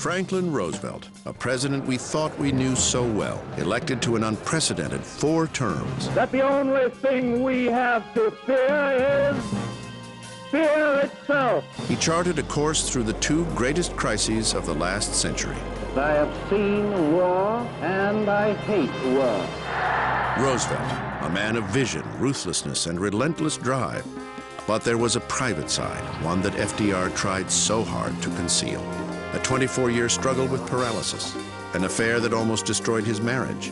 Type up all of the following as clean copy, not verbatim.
Franklin Roosevelt, a president we thought we knew so well, elected to an unprecedented 4 terms. That the only thing we have to fear is fear itself. He charted a course through the 2 greatest crises of the last century. I have seen war, and I hate war. Roosevelt, a man of vision, ruthlessness, and relentless drive. But there was a private side, one that FDR tried so hard to conceal. A 24-year struggle with paralysis, an affair that almost destroyed his marriage,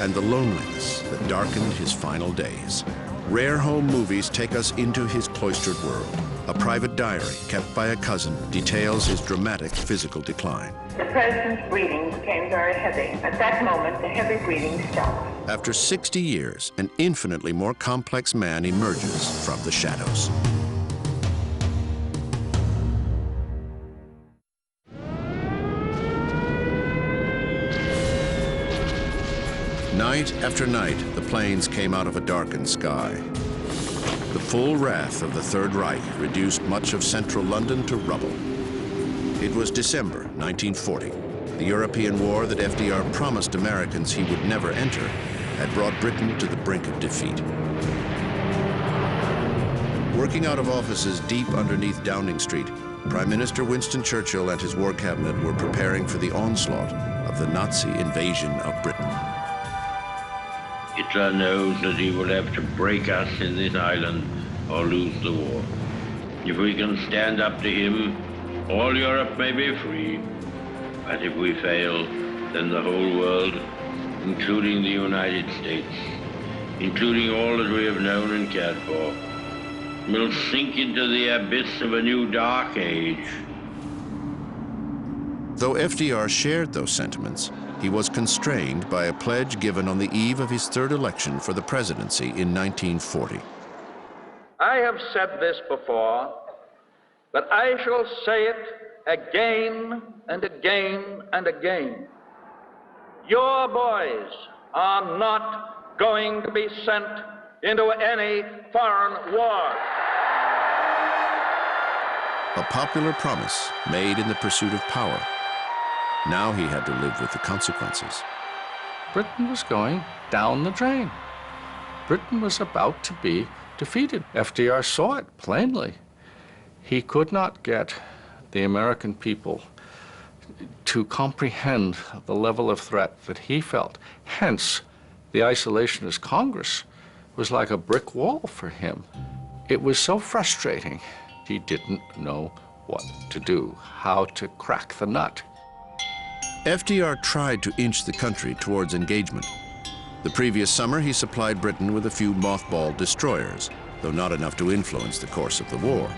and the loneliness that darkened his final days. Rare home movies take us into his cloistered world. A private diary kept by a cousin details his dramatic physical decline. The president's breathing became very heavy. At that moment, the heavy breathing stopped. After 60 years, an infinitely more complex man emerges from the shadows. Night after night, the planes came out of a darkened sky. The full wrath of the Third Reich reduced much of central London to rubble. It was December 1940. The European war that FDR promised Americans he would never enter had brought Britain to the brink of defeat. Working out of offices deep underneath Downing Street, Prime Minister Winston Churchill and his war cabinet were preparing for the onslaught of the Nazi invasion of Britain. Hitler knows that he will have to break us in this island or lose the war. If we can stand up to him, all Europe may be free. But if we fail, then the whole world, including the United States, including all that we have known and cared for, will sink into the abyss of a new dark age. Though FDR shared those sentiments, he was constrained by a pledge given on the eve of his 3rd election for the presidency in 1940. I have said this before, but I shall say it again and again and again. Your boys are not going to be sent into any foreign war. A popular promise made in the pursuit of power. Now he had to live with the consequences. Britain was going down the drain. Britain was about to be defeated. FDR saw it plainly. He could not get the American people to comprehend the level of threat that he felt. Hence, the isolationist Congress was like a brick wall for him. It was so frustrating. He didn't know what to do, how to crack the nut. FDR tried to inch the country towards engagement. The previous summer, he supplied Britain with a few mothballed destroyers, though not enough to influence the course of the war.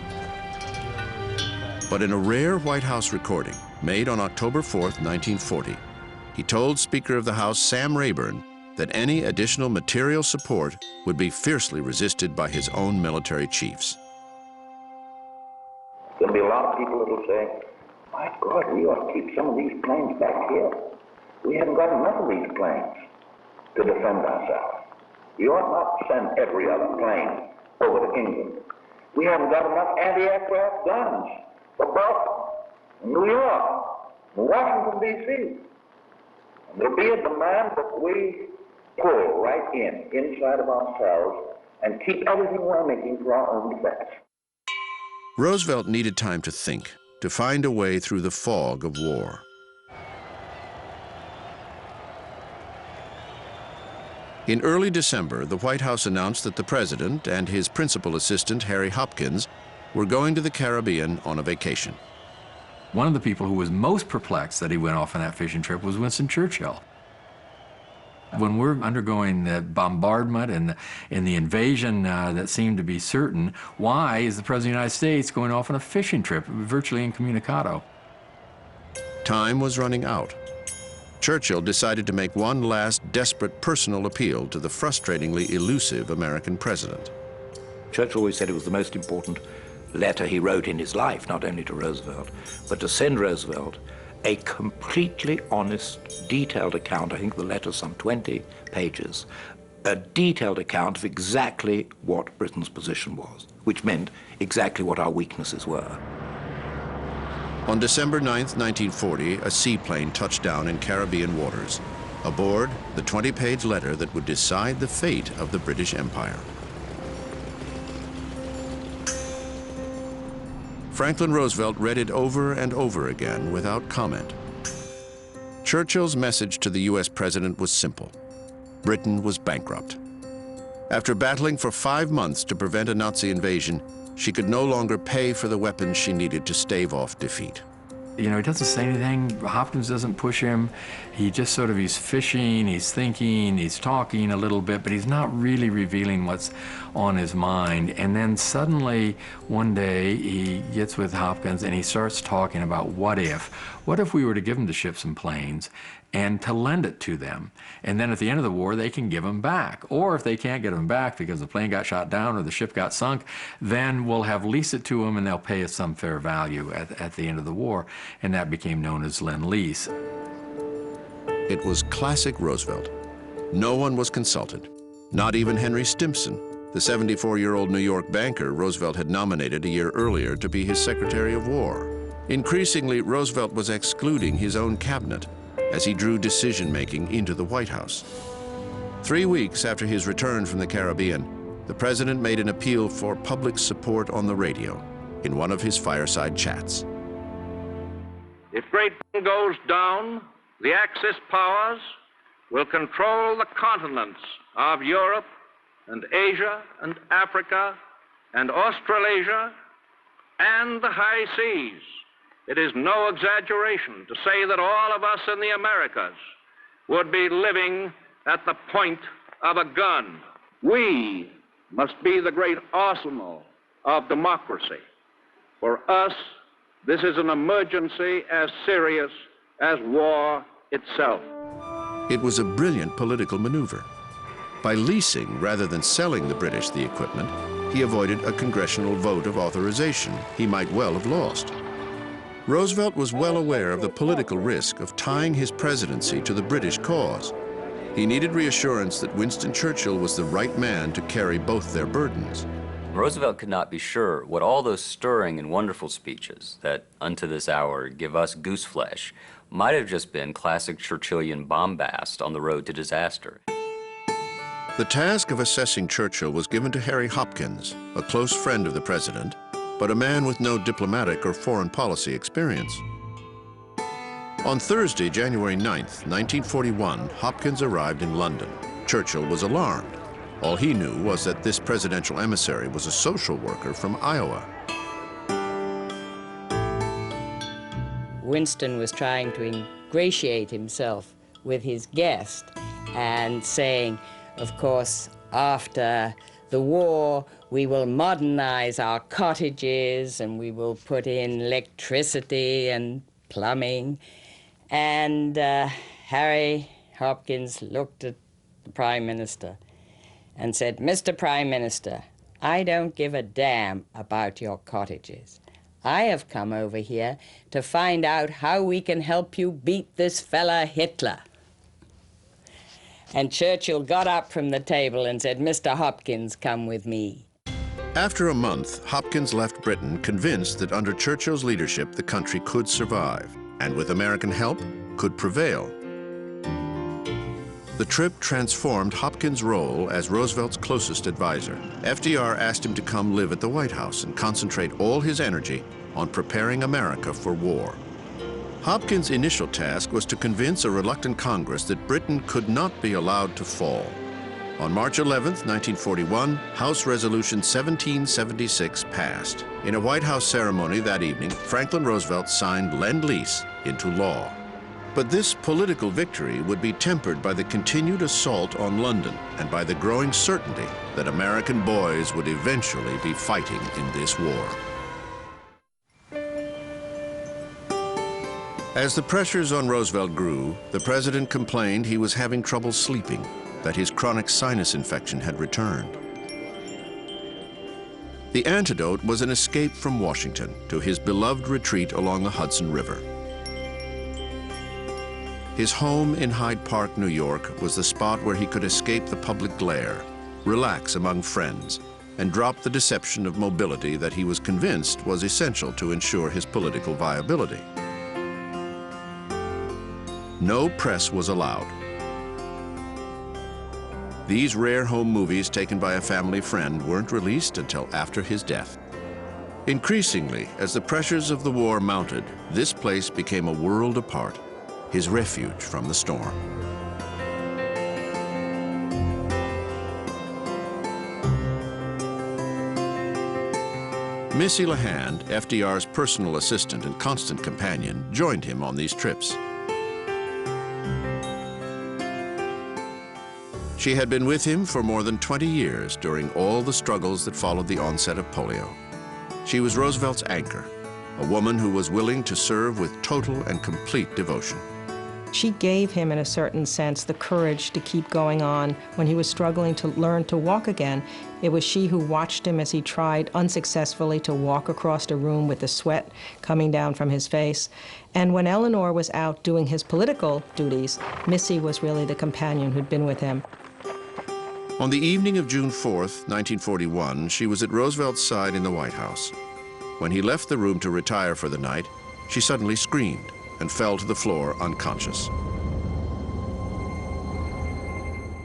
But in a rare White House recording made on October 4th, 1940, he told Speaker of the House Sam Rayburn that any additional material support would be fiercely resisted by his own military chiefs. There'll be a lot of people that will say, my God, we ought to keep some of these planes back here. We haven't got enough of these planes to defend ourselves. We ought not to send every other plane over to England. We haven't got enough anti-aircraft guns for Boston, New York, Washington, D.C. And there'll be a demand that we pull right inside of ourselves, and keep everything we're making for our own defense. Roosevelt needed time to think, to find a way through the fog of war. In early December, the White House announced that the president and his principal assistant, Harry Hopkins, were going to the Caribbean on a vacation. One of the people who was most perplexed that he went off on that fishing trip was Winston Churchill. When we're undergoing the bombardment and the invasion that seemed to be certain, why is the President of the United States going off on a fishing trip, virtually incommunicado? Time was running out. Churchill decided to make one last desperate personal appeal to the frustratingly elusive American president. Churchill always said it was the most important letter he wrote in his life, not only to Roosevelt, but to send Roosevelt a completely honest, detailed account. I think the letter's some 20 pages. A detailed account of exactly what Britain's position was, which meant exactly what our weaknesses were. On December 9, 1940, a seaplane touched down in Caribbean waters. Aboard, the 20-page letter that would decide the fate of the British Empire. Franklin Roosevelt read it over and over again without comment. Churchill's message to the U.S. president was simple. Britain was bankrupt. After battling for 5 months to prevent a Nazi invasion, she could no longer pay for the weapons she needed to stave off defeat. You know, he doesn't say anything. Hopkins doesn't push him. He just sort of, he's fishing, he's thinking, he's talking a little bit, but he's not really revealing what's on his mind. And then suddenly, one day, he gets with Hopkins and he starts talking about what if we were to give them the ships and planes and to lend it to them. And then at the end of the war, they can give them back. Or if they can't get them back because the plane got shot down or the ship got sunk, then we'll have leased it to them and they'll pay us some fair value at the end of the war. And that became known as Lend-Lease. It was classic Roosevelt. No one was consulted, not even Henry Stimson, the 74-year-old New York banker Roosevelt had nominated a year earlier to be his Secretary of War. Increasingly, Roosevelt was excluding his own cabinet as he drew decision-making into the White House. 3 weeks after his return from the Caribbean, the president made an appeal for public support on the radio in one of his fireside chats. If Great Britain goes down, the Axis powers will control the continents of Europe and Asia and Africa and Australasia and the high seas. It is no exaggeration to say that all of us in the Americas would be living at the point of a gun. We must be the great arsenal of democracy. For us, this is an emergency as serious as war itself. It was a brilliant political maneuver. By leasing rather than selling the British the equipment, he avoided a congressional vote of authorization he might well have lost. Roosevelt was well aware of the political risk of tying his presidency to the British cause. He needed reassurance that Winston Churchill was the right man to carry both their burdens. Roosevelt could not be sure what all those stirring and wonderful speeches that unto this hour give us gooseflesh might have just been classic Churchillian bombast on the road to disaster. The task of assessing Churchill was given to Harry Hopkins, a close friend of the president, but a man with no diplomatic or foreign policy experience. On Thursday, January 9th, 1941, Hopkins arrived in London. Churchill was alarmed. All he knew was that this presidential emissary was a social worker from Iowa. Winston was trying to ingratiate himself with his guest and saying, of course, after the war, we will modernize our cottages and we will put in electricity and plumbing. And Harry Hopkins looked at the Prime Minister and said, Mr. Prime Minister, I don't give a damn about your cottages. I have come over here to find out how we can help you beat this fella Hitler. And Churchill got up from the table and said, Mr. Hopkins, come with me. After a month, Hopkins left Britain convinced that under Churchill's leadership, the country could survive, and with American help, could prevail. The trip transformed Hopkins' role as Roosevelt's closest advisor. FDR asked him to come live at the White House and concentrate all his energy on preparing America for war. Hopkins' initial task was to convince a reluctant Congress that Britain could not be allowed to fall. On March 11, 1941, House Resolution 1776 passed. In a White House ceremony that evening, Franklin Roosevelt signed Lend-Lease into law. But this political victory would be tempered by the continued assault on London and by the growing certainty that American boys would eventually be fighting in this war. As the pressures on Roosevelt grew, the president complained he was having trouble sleeping, that his chronic sinus infection had returned. The antidote was an escape from Washington to his beloved retreat along the Hudson River. His home in Hyde Park, New York, was the spot where he could escape the public glare, relax among friends, and dropped the deception of mobility that he was convinced was essential to ensure his political viability. No press was allowed. These rare home movies taken by a family friend weren't released until after his death. Increasingly, as the pressures of the war mounted, this place became a world apart, his refuge from the storm. Missy LeHand, FDR's personal assistant and constant companion, joined him on these trips. She had been with him for more than 20 years during all the struggles that followed the onset of polio. She was Roosevelt's anchor, a woman who was willing to serve with total and complete devotion. She gave him, in a certain sense, the courage to keep going on when he was struggling to learn to walk again. It was she who watched him as he tried unsuccessfully to walk across a room with the sweat coming down from his face. And when Eleanor was out doing his political duties, Missy was really the companion who'd been with him. On the evening of June 4th, 1941, she was at Roosevelt's side in the White House. When he left the room to retire for the night, she suddenly screamed and fell to the floor unconscious.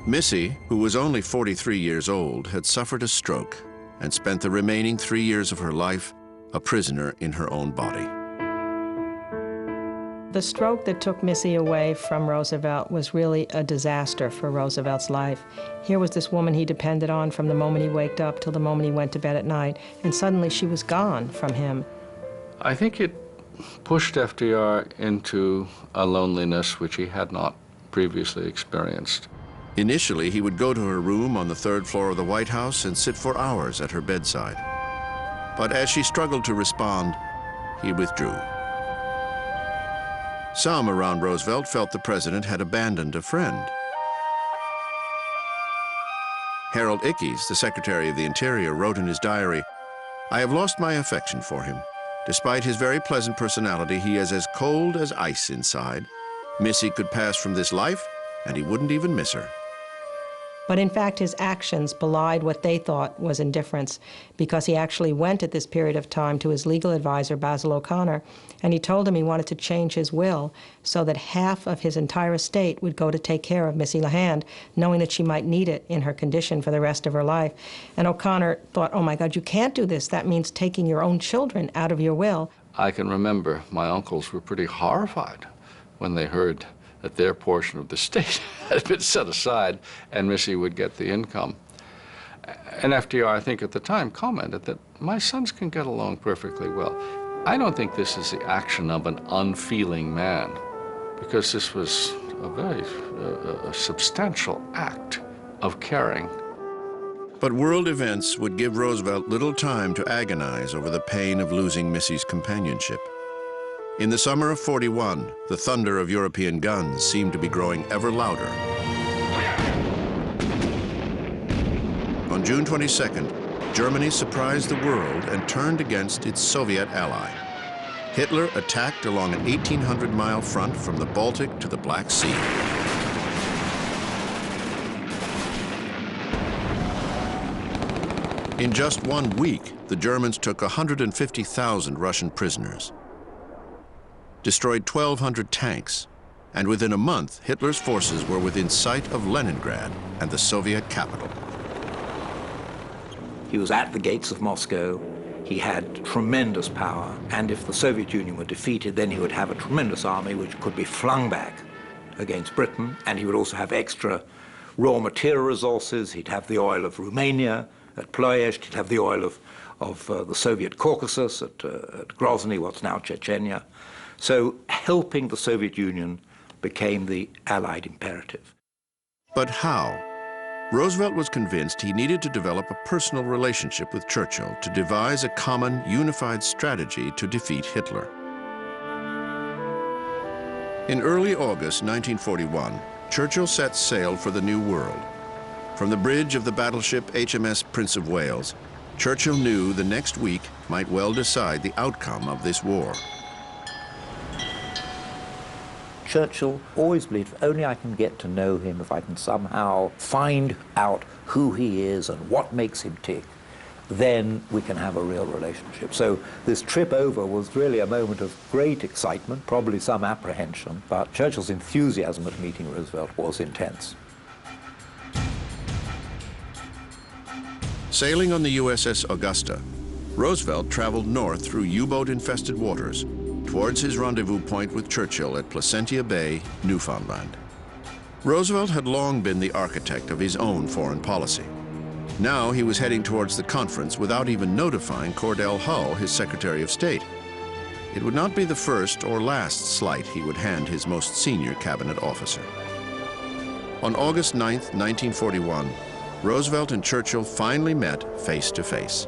Missy, who was only 43 years old, had suffered a stroke and spent the remaining 3 years of her life a prisoner in her own body. The stroke that took Missy away from Roosevelt was really a disaster for Roosevelt's life. Here was this woman he depended on from the moment he waked up till the moment he went to bed at night, and suddenly she was gone from him. I think it pushed FDR into a loneliness which he had not previously experienced. Initially, he would go to her room on the 3rd floor of the White House and sit for hours at her bedside. But as she struggled to respond, he withdrew. Some around Roosevelt felt the president had abandoned a friend. Harold Ickes, the Secretary of the Interior, wrote in his diary, "I have lost my affection for him. Despite his very pleasant personality, he is as cold as ice inside. Missy could pass from this life, and he wouldn't even miss her." But in fact, his actions belied what they thought was indifference, because he actually went at this period of time to his legal advisor, Basil O'Connor, and he told him he wanted to change his will so that half of his entire estate would go to take care of Missy LeHand, knowing that she might need it in her condition for the rest of her life. And O'Connor thought, oh my God, you can't do this. That means taking your own children out of your will. I can remember my uncles were pretty horrified when they heard that their portion of the estate had been set aside and Missy would get the income. And FDR, I think at the time, commented that my sons can get along perfectly well. I don't think this is the action of an unfeeling man, because this was a very substantial act of caring. But world events would give Roosevelt little time to agonize over the pain of losing Missy's companionship. In the summer of '41, the thunder of European guns seemed to be growing ever louder. On June 22nd, Germany surprised the world and turned against its Soviet ally. Hitler attacked along an 1,800-mile front from the Baltic to the Black Sea. In just 1 week, the Germans took 150,000 Russian prisoners, destroyed 1,200 tanks, and within a month, Hitler's forces were within sight of Leningrad and the Soviet capital. He was at the gates of Moscow. He had tremendous power, and if the Soviet Union were defeated, then he would have a tremendous army which could be flung back against Britain, and he would also have extra raw material resources. He'd have the oil of Romania at Ploiești, he'd have the oil of the Soviet Caucasus at Grozny, what's now Chechnya. So helping the Soviet Union became the Allied imperative. But how? Roosevelt was convinced he needed to develop a personal relationship with Churchill to devise a common, unified strategy to defeat Hitler. In early August 1941, Churchill set sail for the New World. From the bridge of the battleship HMS Prince of Wales, Churchill knew the next week might well decide the outcome of this war. Churchill always believed, if only I can get to know him, if I can somehow find out who he is and what makes him tick, then we can have a real relationship. So this trip over was really a moment of great excitement, probably some apprehension, but Churchill's enthusiasm at meeting Roosevelt was intense. Sailing on the USS Augusta, Roosevelt traveled north through U-boat-infested waters towards his rendezvous point with Churchill at Placentia Bay, Newfoundland. Roosevelt had long been the architect of his own foreign policy. Now he was heading towards the conference without even notifying Cordell Hull, his Secretary of State. It would not be the first or last slight he would hand his most senior cabinet officer. On August 9, 1941, Roosevelt and Churchill finally met face to face.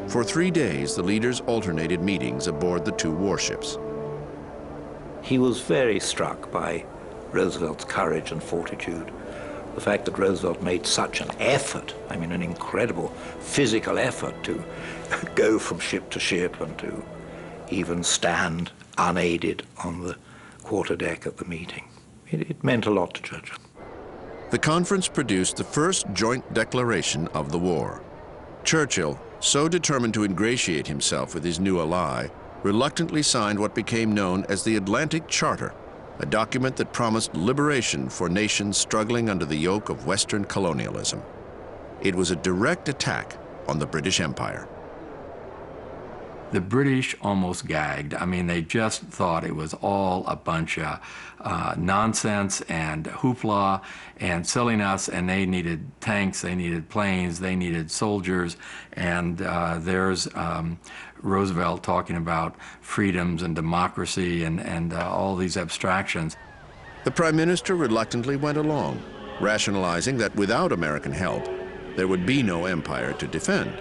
For 3 days, the leaders alternated meetings aboard the two warships. He was very struck by Roosevelt's courage and fortitude. The fact that Roosevelt made such an effort, I mean an incredible physical effort to go from ship to ship and to even stand unaided on the quarterdeck at the meeting. It meant a lot to Churchill. The conference produced the first joint declaration of the war. Churchill, so determined to ingratiate himself with his new ally, reluctantly signed what became known as the Atlantic Charter, a document that promised liberation for nations struggling under the yoke of Western colonialism. It was a direct attack on the British Empire. The British almost gagged. I mean, they just thought it was all a bunch of nonsense and hoopla and silliness, and they needed tanks, they needed planes, they needed soldiers, and there's Roosevelt talking about freedoms and democracy and all these abstractions. The Prime Minister reluctantly went along, rationalizing that without American help, there would be no empire to defend.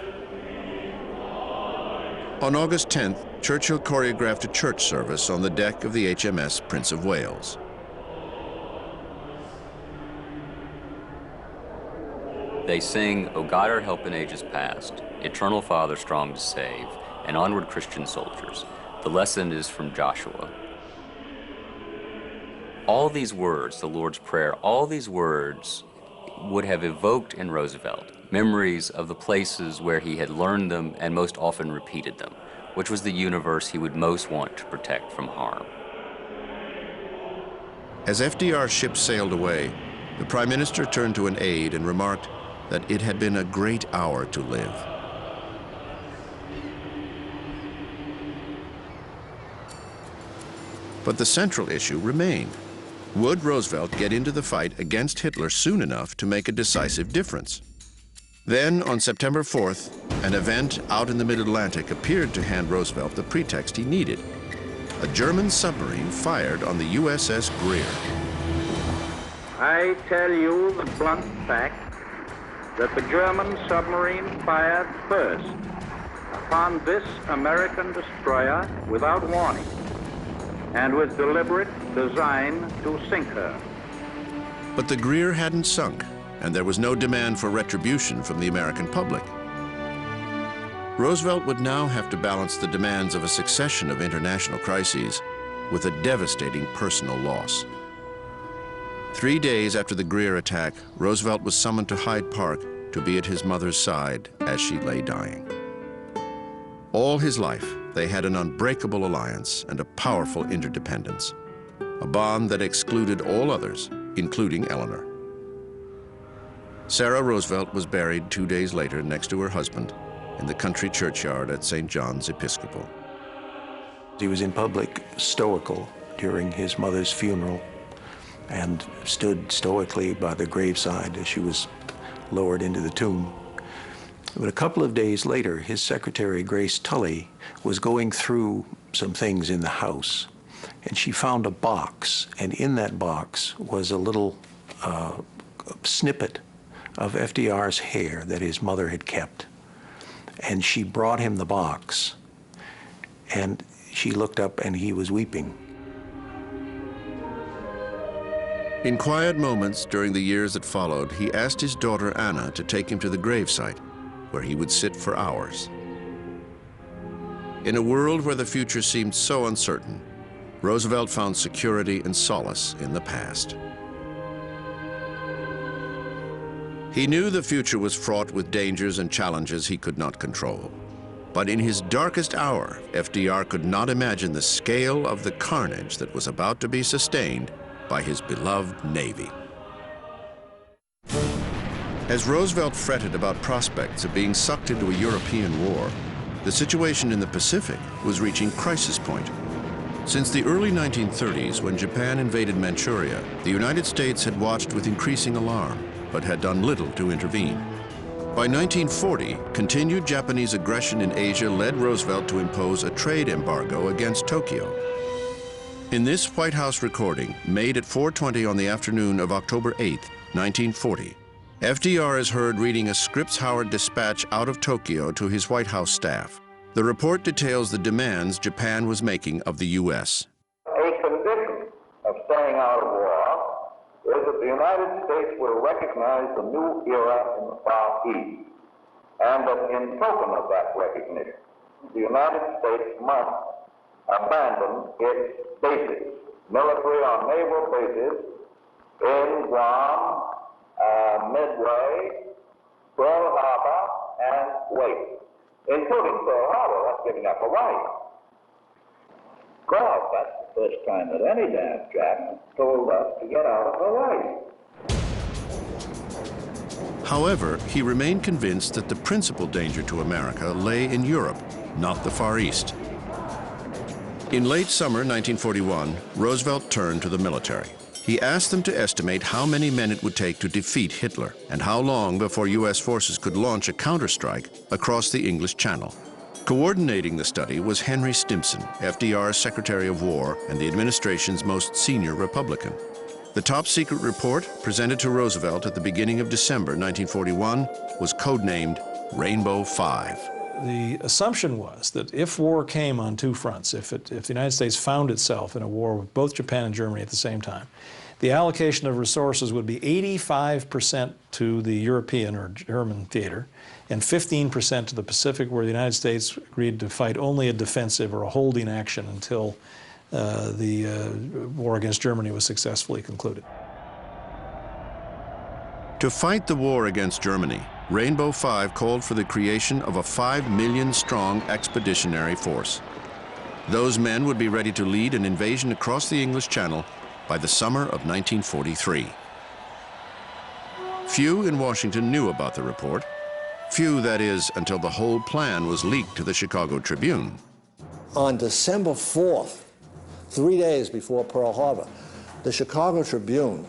On August 10th, Churchill choreographed a church service on the deck of the HMS Prince of Wales. They sing, O God, our help in ages past, Eternal Father strong to save, and onward Christian soldiers. The lesson is from Joshua. All these words, the Lord's Prayer, all these words would have evoked in Roosevelt memories of the places where he had learned them and most often repeated them, which was the universe he would most want to protect from harm. As FDR's ship sailed away, the Prime Minister turned to an aide and remarked that it had been a great hour to live. But the central issue remained. Would Roosevelt get into the fight against Hitler soon enough to make a decisive difference? Then, on September 4th, an event out in the mid-Atlantic appeared to hand Roosevelt the pretext he needed. A German submarine fired on the USS Greer. I tell you the blunt fact that the German submarine fired first upon this American destroyer without warning and with deliberate design to sink her. But the Greer hadn't sunk, and there was no demand for retribution from the American public. Roosevelt would now have to balance the demands of a succession of international crises with a devastating personal loss. 3 days after the Greer attack, Roosevelt was summoned to Hyde Park to be at his mother's side as she lay dying. All his life, they had an unbreakable alliance and a powerful interdependence, a bond that excluded all others, including Eleanor. Sarah Roosevelt was buried 2 days later next to her husband in the country churchyard at St. John's Episcopal. He was in public stoical during his mother's funeral and stood stoically by the graveside as she was lowered into the tomb. But a couple of days later, his secretary, Grace Tully, was going through some things in the house, and she found a box, and in that box was a little snippet of FDR's hair that his mother had kept. And she brought him the box, and she looked up and he was weeping. In quiet moments during the years that followed, he asked his daughter Anna to take him to the gravesite, where he would sit for hours. In a world where the future seemed so uncertain, Roosevelt found security and solace in the past. He knew the future was fraught with dangers and challenges he could not control. But in his darkest hour, FDR could not imagine the scale of the carnage that was about to be sustained by his beloved Navy. As Roosevelt fretted about prospects of being sucked into a European war, the situation in the Pacific was reaching crisis point. Since the early 1930s, when Japan invaded Manchuria, the United States had watched with increasing alarm, but had done little to intervene. By 1940, continued Japanese aggression in Asia led Roosevelt to impose a trade embargo against Tokyo. In this White House recording, made at 4:20 on the afternoon of October 8, 1940, FDR is heard reading a Scripps-Howard dispatch out of Tokyo to his White House staff. The report details the demands Japan was making of the U.S. A condition of staying out of war is that the United States will recognize the new era in the Far East, and that in token of that recognition, the United States must abandon its bases, military or naval bases, in Guam, Midway, Pearl Harbor, and Wake, including Pearl Harbor. That's giving up Hawaii. God, that's the first time that any damn Jap told us to get out of Hawaii. However, he remained convinced that the principal danger to America lay in Europe, not the Far East. In late summer 1941, Roosevelt turned to the military. He asked them to estimate how many men it would take to defeat Hitler and how long before U.S. forces could launch a counterstrike across the English Channel. Coordinating the study was Henry Stimson, FDR's Secretary of War and the administration's most senior Republican. The top-secret report, presented to Roosevelt at the beginning of December 1941, was codenamed Rainbow 5. The assumption was that if war came on two fronts, if the United States found itself in a war with both Japan and Germany at the same time, the allocation of resources would be 85% to the European or German theater and 15% to the Pacific, where the United States agreed to fight only a defensive or a holding action until the war against Germany was successfully concluded. To fight the war against Germany, Rainbow 5 called for the creation of a 5 million strong expeditionary force. Those men would be ready to lead an invasion across the English Channel by the summer of 1943. Few in Washington knew about the report. Few, that is, until the whole plan was leaked to the Chicago Tribune. On December 4th, 3 days before Pearl Harbor, the Chicago Tribune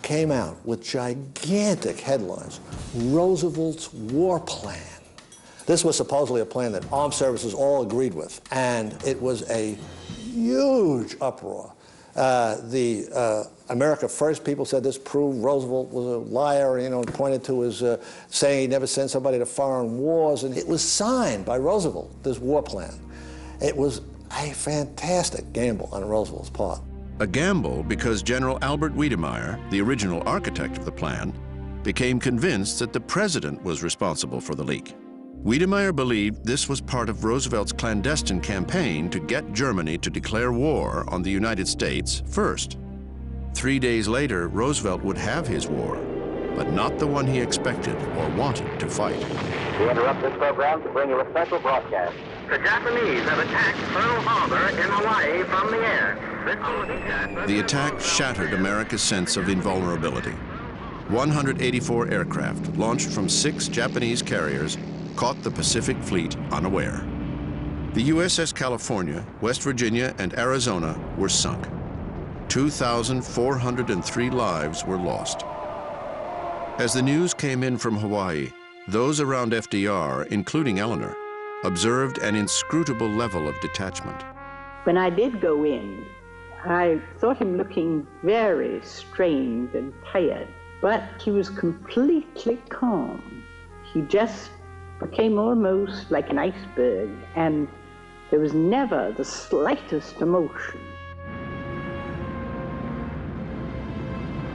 came out with gigantic headlines: Roosevelt's war plan. This was supposedly a plan that armed services all agreed with, and it was a huge uproar. The America First people said this proved Roosevelt was a liar, you know, and pointed to his saying he'd never send somebody to foreign wars, and it was signed by Roosevelt, this war plan. It was a fantastic gamble on Roosevelt's part. A gamble because General Albert Wiedemeyer, the original architect of the plan, became convinced that the president was responsible for the leak. Wiedemeyer believed this was part of Roosevelt's clandestine campaign to get Germany to declare war on the United States first. 3 days later, Roosevelt would have his war, but not the one he expected or wanted to fight. We interrupt this program to bring you a special broadcast. The Japanese have attacked Pearl Harbor in Hawaii from the air. The attack shattered America's sense of invulnerability. 184 aircraft, launched from 6 Japanese carriers, caught the Pacific Fleet unaware. The USS California, West Virginia, and Arizona were sunk. 2,403 lives were lost. As the news came in from Hawaii, those around FDR, including Eleanor, observed an inscrutable level of detachment. When I did go in, I thought him looking very strained and tired, but he was completely calm. He just became almost like an iceberg, and there was never the slightest emotion.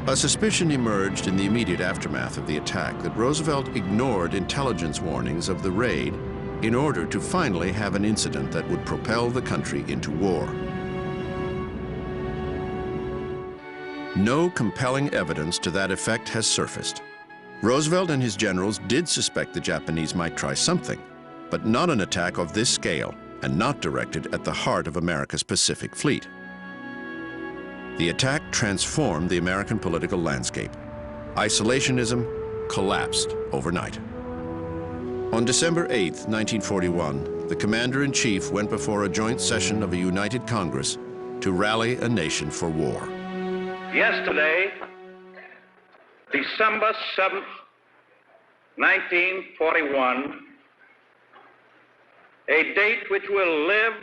A suspicion emerged in the immediate aftermath of the attack that Roosevelt ignored intelligence warnings of the raid in order to finally have an incident that would propel the country into war. No compelling evidence to that effect has surfaced. Roosevelt and his generals did suspect the Japanese might try something, but not an attack of this scale and not directed at the heart of America's Pacific Fleet. The attack transformed the American political landscape. Isolationism collapsed overnight. On December 8, 1941, the Commander-in-Chief went before a joint session of a united Congress to rally a nation for war. Yesterday, December 7th, 1941, a date which will live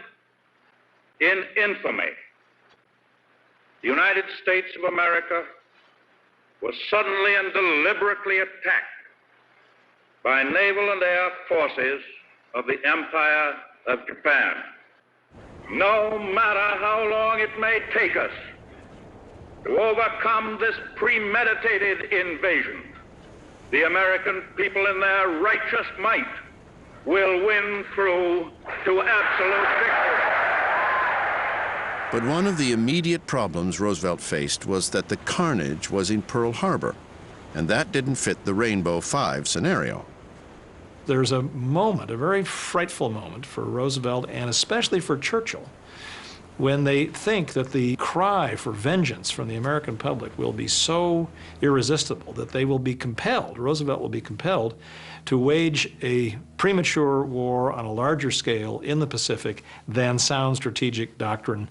in infamy. The United States of America was suddenly and deliberately attacked by naval and air forces of the Empire of Japan. No matter how long it may take us to overcome this premeditated invasion, the American people in their righteous might will win through to absolute victory. But one of the immediate problems Roosevelt faced was that the carnage was in Pearl Harbor, and that didn't fit the Rainbow Five scenario. There's a moment, a very frightful moment for Roosevelt and especially for Churchill, when they think that the cry for vengeance from the American public will be so irresistible that they will be compelled, Roosevelt will be compelled, to wage a premature war on a larger scale in the Pacific than sound strategic doctrine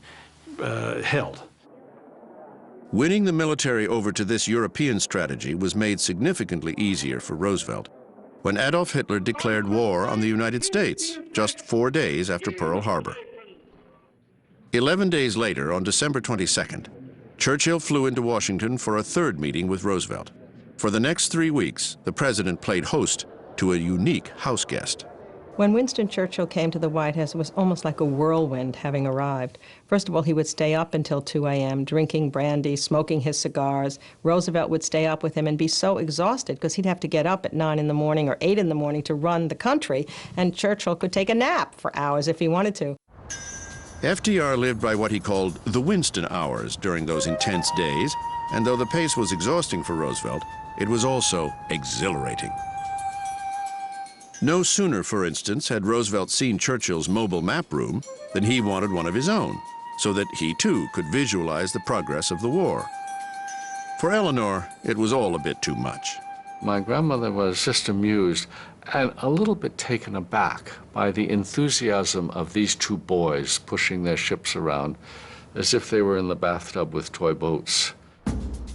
held. Winning the military over to this European strategy was made significantly easier for Roosevelt when Adolf Hitler declared war on the United States just 4 days after Pearl Harbor. 11 days later, on December 22nd, Churchill flew into Washington for a third meeting with Roosevelt. For the next 3 weeks, the president played host to a unique house guest. When Winston Churchill came to the White House, it was almost like a whirlwind having arrived. First of all, he would stay up until 2 a.m., drinking brandy, smoking his cigars. Roosevelt would stay up with him and be so exhausted because he'd have to get up at 9 in the morning or 8 in the morning to run the country, and Churchill could take a nap for hours if he wanted to. FDR lived by what he called the Winston hours during those intense days, and though the pace was exhausting for Roosevelt, it was also exhilarating. No sooner, for instance, had Roosevelt seen Churchill's mobile map room than he wanted one of his own, so that he too could visualize the progress of the war. For Eleanor, it was all a bit too much. My grandmother was just amused and a little bit taken aback by the enthusiasm of these two boys pushing their ships around as if they were in the bathtub with toy boats.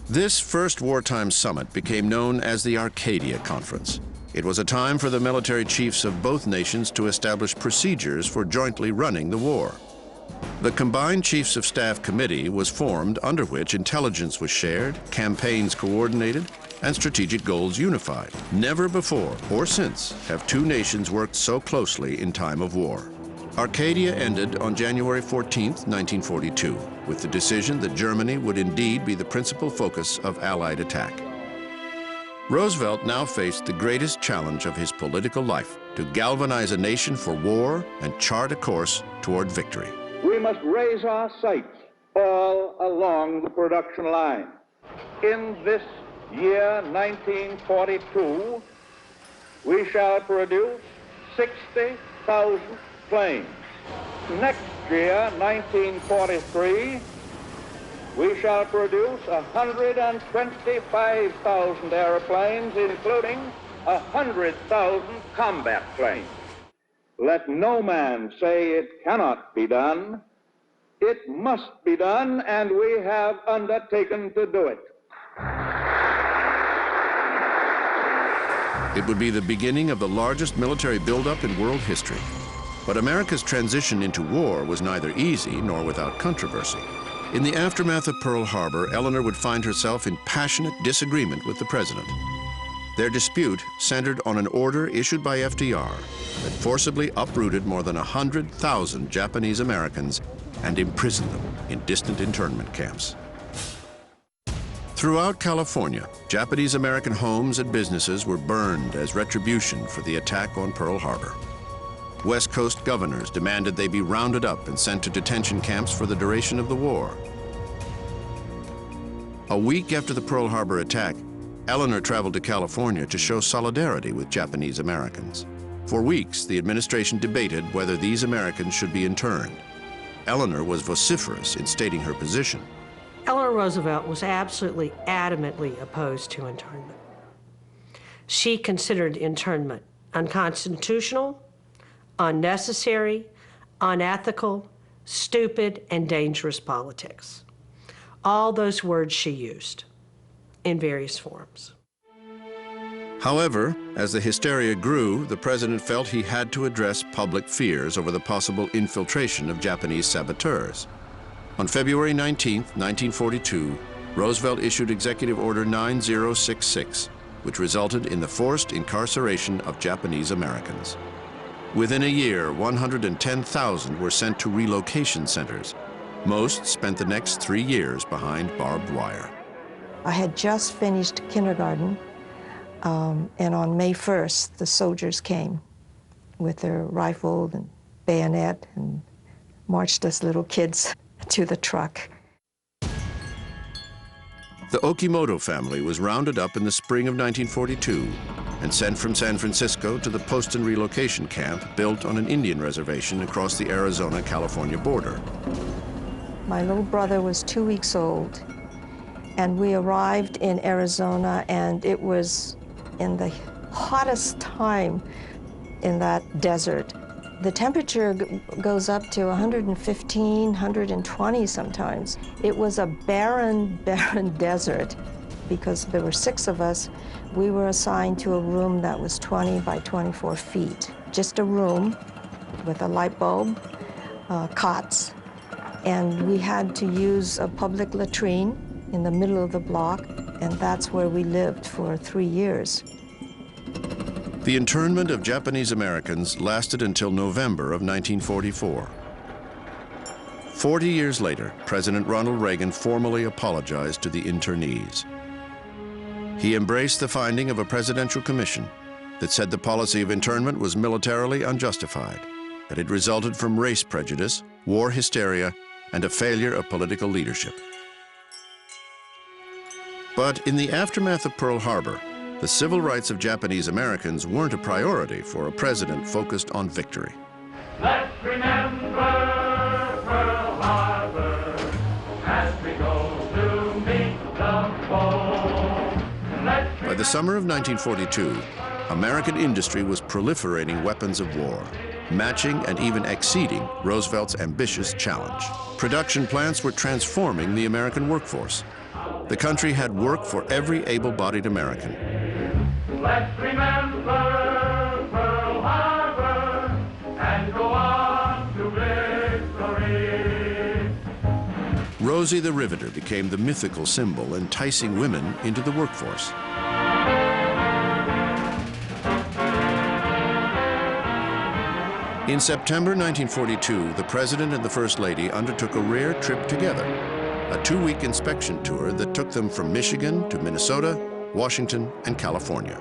This first wartime summit became known as the Arcadia Conference. It was a time for the military chiefs of both nations to establish procedures for jointly running the war. The Combined Chiefs of Staff Committee was formed, under which intelligence was shared, campaigns coordinated, and strategic goals unified. Never before or since have two nations worked so closely in time of war. Arcadia ended on January 14, 1942, with the decision that Germany would indeed be the principal focus of Allied attack. Roosevelt now faced the greatest challenge of his political life, to galvanize a nation for war and chart a course toward victory. We must raise our sights all along the production line. In this year, 1942, we shall produce 60,000 planes. Next year, 1943, we shall produce 125,000 airplanes, including 100,000 combat planes. Let no man say it cannot be done. It must be done, and we have undertaken to do it. It would be the beginning of the largest military buildup in world history. But America's transition into war was neither easy nor without controversy. In the aftermath of Pearl Harbor, Eleanor would find herself in passionate disagreement with the president. Their dispute centered on an order issued by FDR that forcibly uprooted more than 100,000 Japanese Americans and imprisoned them in distant internment camps. Throughout California, Japanese American homes and businesses were burned as retribution for the attack on Pearl Harbor. West Coast governors demanded they be rounded up and sent to detention camps for the duration of the war. A week after the Pearl Harbor attack, Eleanor traveled to California to show solidarity with Japanese Americans. For weeks, the administration debated whether these Americans should be interned. Eleanor was vociferous in stating her position. Eleanor Roosevelt was absolutely adamantly opposed to internment. She considered internment unconstitutional, unnecessary, unethical, stupid, and dangerous politics. All those words she used in various forms. However, as the hysteria grew, the president felt he had to address public fears over the possible infiltration of Japanese saboteurs. On February 19, 1942, Roosevelt issued Executive Order 9066, which resulted in the forced incarceration of Japanese Americans. Within a year, 110,000 were sent to relocation centers. Most spent the next 3 years behind barbed wire. I had just finished kindergarten, and on May 1st, the soldiers came with their rifle and bayonet and marched us little kids to the truck. The Okimoto family was rounded up in the spring of 1942 and sent from San Francisco to the Poston relocation camp built on an Indian reservation across the Arizona-California border. My little brother was 2 weeks old, and we arrived in Arizona, and it was in the hottest time in that desert. The temperature goes up to 115, 120 sometimes. It was a barren, barren desert. Because there were 6 of us, we were assigned to a room that was 20 by 24 feet. Just a room with a light bulb, cots, and we had to use a public latrine in the middle of the block, and that's where we lived for 3 years. The internment of Japanese Americans lasted until November of 1944. 40 years later, President Ronald Reagan formally apologized to the internees. He embraced the finding of a presidential commission that said the policy of internment was militarily unjustified, that it resulted from race prejudice, war hysteria, and a failure of political leadership. But in the aftermath of Pearl Harbor, the civil rights of Japanese Americans weren't a priority for a president focused on victory. Let's remember Pearl Harbor as we go to meet the foe. By the summer of 1942, American industry was proliferating weapons of war, matching and even exceeding Roosevelt's ambitious challenge. Production plants were transforming the American workforce. The country had work for every able-bodied American. Let's remember Pearl Harbor and go on to victory. Rosie the Riveter became the mythical symbol enticing women into the workforce. In September 1942, the President and the First Lady undertook a rare trip together, a 2-week inspection tour that took them from Michigan to Minnesota, Washington, and California.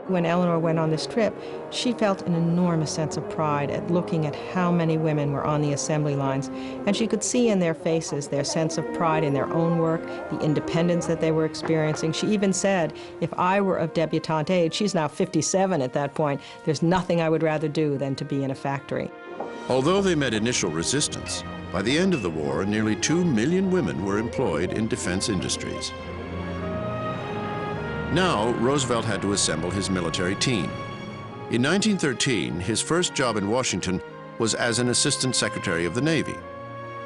When Eleanor went on this trip, she felt an enormous sense of pride at looking at how many women were on the assembly lines, and she could see in their faces their sense of pride in their own work, the independence that they were experiencing. She even said, if I were of debutante age, she's now 57 at that point, there's nothing I would rather do than to be in a factory. Although they met initial resistance, by the end of the war, nearly 2 million women were employed in defense industries. Now, Roosevelt had to assemble his military team. In 1913, his first job in Washington was as an assistant secretary of the Navy.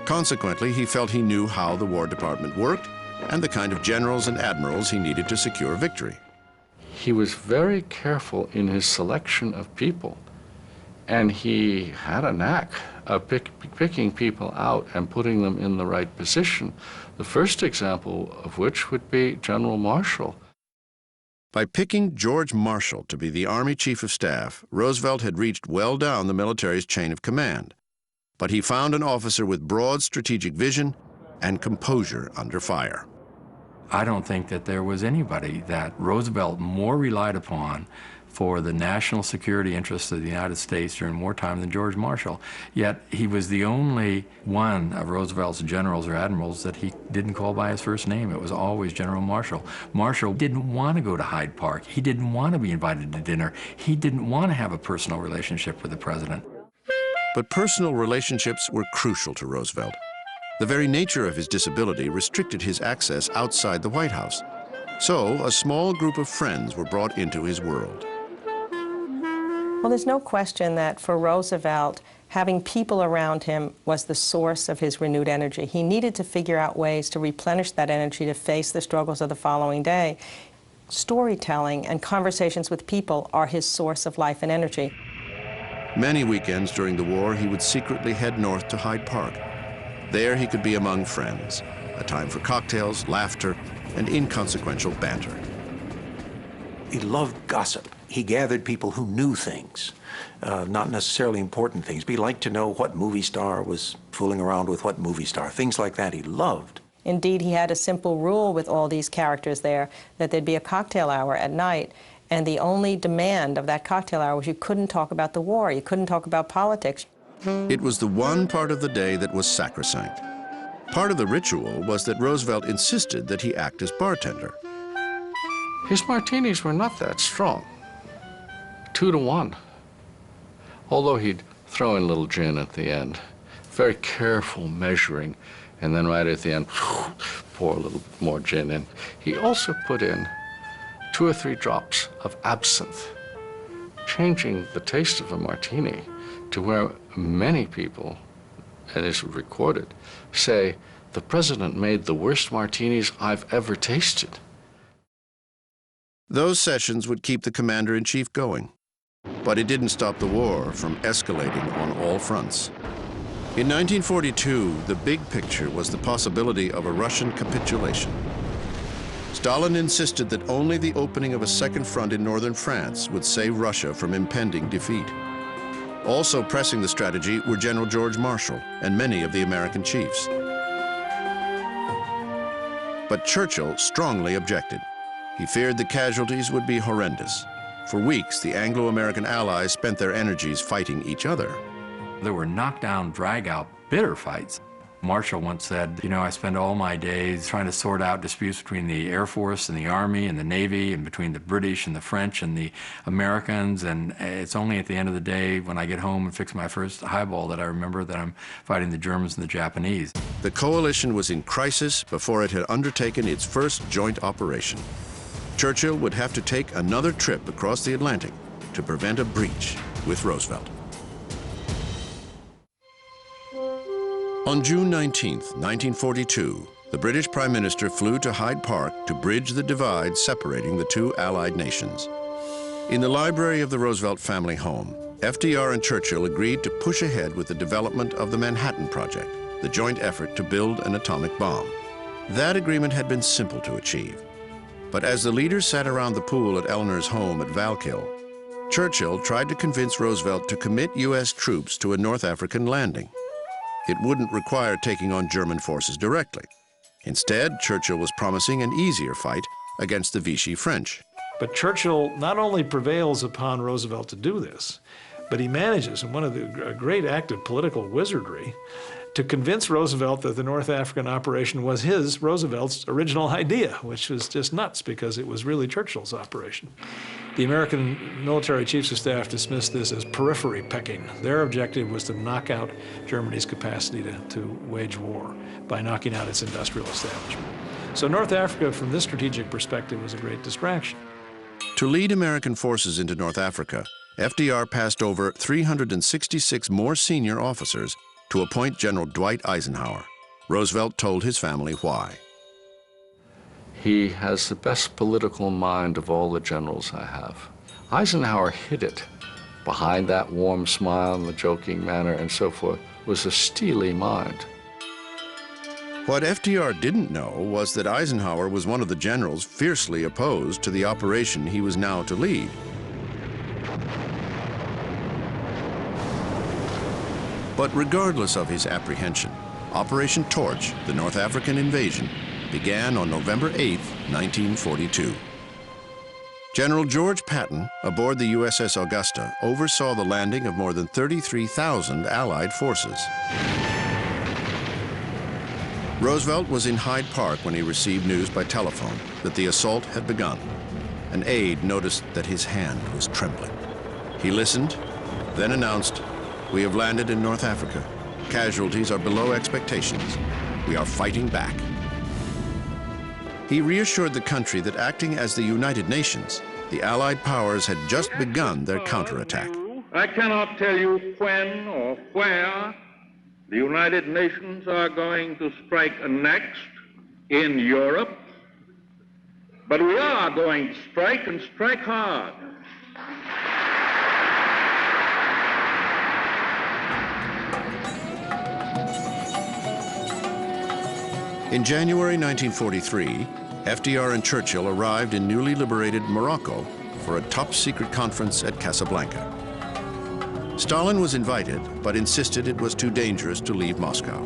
Consequently, he felt he knew how the War Department worked and the kind of generals and admirals he needed to secure victory. He was very careful in his selection of people, and he had a knack of picking people out and putting them in the right position, the first example of which would be General Marshall. By picking George Marshall to be the Army Chief of Staff, Roosevelt had reached well down the military's chain of command. But he found an officer with broad strategic vision and composure under fire. I don't think that there was anybody that Roosevelt more relied upon for the national security interests of the United States during wartime than George Marshall. Yet he was the only one of Roosevelt's generals or admirals that he didn't call by his first name. It was always General Marshall. Marshall didn't want to go to Hyde Park. He didn't want to be invited to dinner. He didn't want to have a personal relationship with the president. But personal relationships were crucial to Roosevelt. The very nature of his disability restricted his access outside the White House. So a small group of friends were brought into his world. Well, there's no question that for Roosevelt, having people around him was the source of his renewed energy. He needed to figure out ways to replenish that energy to face the struggles of the following day. Storytelling and conversations with people are his source of life and energy. Many weekends during the war, he would secretly head north to Hyde Park. There he could be among friends, a time for cocktails, laughter, and inconsequential banter. He loved gossip. He gathered people who knew things, not necessarily important things, but he liked to know what movie star was fooling around with what movie star. Things like that he loved. Indeed, he had a simple rule with all these characters there, that there'd be a cocktail hour at night, and the only demand of that cocktail hour was you couldn't talk about the war, you couldn't talk about politics. It was the one part of the day that was sacrosanct. Part of the ritual was that Roosevelt insisted that he act as bartender. His martinis were not that strong. 2 to 1. Although he'd throw in a little gin at the end. Very careful measuring, and then right at the end, pour a little more gin in. He also put in 2 or 3 drops of absinthe, changing the taste of a martini to where many people, and it's recorded, say, the president made the worst martinis I've ever tasted. Those sessions would keep the commander-in-chief going. But it didn't stop the war from escalating on all fronts. In 1942, the big picture was the possibility of a Russian capitulation. Stalin insisted that only the opening of a second front in northern France would save Russia from impending defeat. Also pressing the strategy were General George Marshall and many of the American chiefs. But Churchill strongly objected. He feared the casualties would be horrendous. For weeks, the Anglo-American allies spent their energies fighting each other. There were knockdown, drag-out, bitter fights. Marshall once said, you know, I spend all my days trying to sort out disputes between the Air Force and the Army and the Navy and between the British and the French and the Americans, and it's only at the end of the day when I get home and fix my first highball that I remember that I'm fighting the Germans and the Japanese. The coalition was in crisis before it had undertaken its first joint operation. Churchill would have to take another trip across the Atlantic to prevent a breach with Roosevelt. On June 19, 1942, the British Prime Minister flew to Hyde Park to bridge the divide separating the two Allied nations. In the library of the Roosevelt family home, FDR and Churchill agreed to push ahead with the development of the Manhattan Project, the joint effort to build an atomic bomb. That agreement had been simple to achieve. But as the leaders sat around the pool at Eleanor's home at Valkill, Churchill tried to convince Roosevelt to commit U.S. troops to a North African landing. It wouldn't require taking on German forces directly. Instead, Churchill was promising an easier fight against the Vichy French. But Churchill not only prevails upon Roosevelt to do this, but he manages, in one of the great act of political wizardry, to convince Roosevelt that the North African operation was Roosevelt's original idea, which was just nuts because it was really Churchill's operation. The American military chiefs of staff dismissed this as periphery pecking. Their objective was to knock out Germany's capacity to wage war by knocking out its industrial establishment. So North Africa, from this strategic perspective, was a great distraction. To lead American forces into North Africa, FDR passed over 366 more senior officers to appoint General Dwight Eisenhower. Roosevelt told his family why. He has the best political mind of all the generals I have. Eisenhower hid it. Behind that warm smile and the joking manner and so forth was a steely mind. What FDR didn't know was that Eisenhower was one of the generals fiercely opposed to the operation he was now to lead. But regardless of his apprehension, Operation Torch, the North African invasion, began on November 8, 1942. General George Patton, aboard the USS Augusta, oversaw the landing of more than 33,000 Allied forces. Roosevelt was in Hyde Park when he received news by telephone that the assault had begun. An aide noticed that his hand was trembling. He listened, then announced, "We have landed in North Africa. Casualties are below expectations. We are fighting back." He reassured the country that acting as the United Nations, the Allied powers had just begun their counterattack. I cannot tell you when or where the United Nations are going to strike next in Europe, but we are going to strike and strike hard. In January 1943, FDR and Churchill arrived in newly liberated Morocco for a top-secret conference at Casablanca. Stalin was invited, but insisted it was too dangerous to leave Moscow.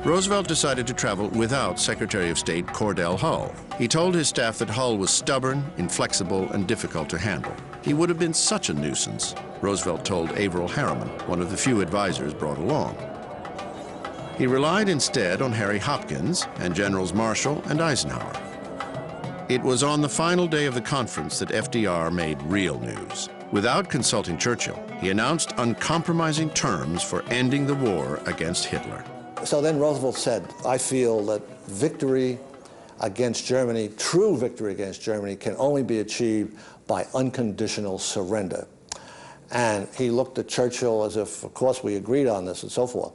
Roosevelt decided to travel without Secretary of State Cordell Hull. He told his staff that Hull was stubborn, inflexible, and difficult to handle. He would have been such a nuisance, Roosevelt told Averell Harriman, one of the few advisors brought along. He relied instead on Harry Hopkins and Generals Marshall and Eisenhower. It was on the final day of the conference that FDR made real news. Without consulting Churchill, he announced uncompromising terms for ending the war against Hitler. So then Roosevelt said, "I feel that victory against Germany, true victory against Germany, can only be achieved by unconditional surrender." And he looked at Churchill as if, of course, we agreed on this and so forth.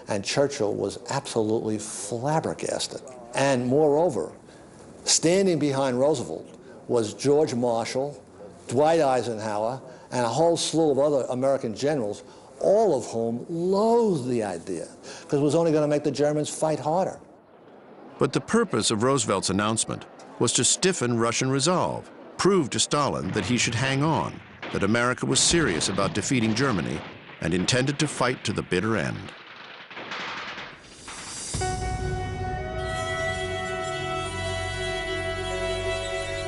And Churchill was absolutely flabbergasted. And moreover, standing behind Roosevelt was George Marshall, Dwight Eisenhower, and a whole slew of other American generals, all of whom loathed the idea, because it was only going to make the Germans fight harder. But the purpose of Roosevelt's announcement was to stiffen Russian resolve, prove to Stalin that he should hang on, that America was serious about defeating Germany and intended to fight to the bitter end.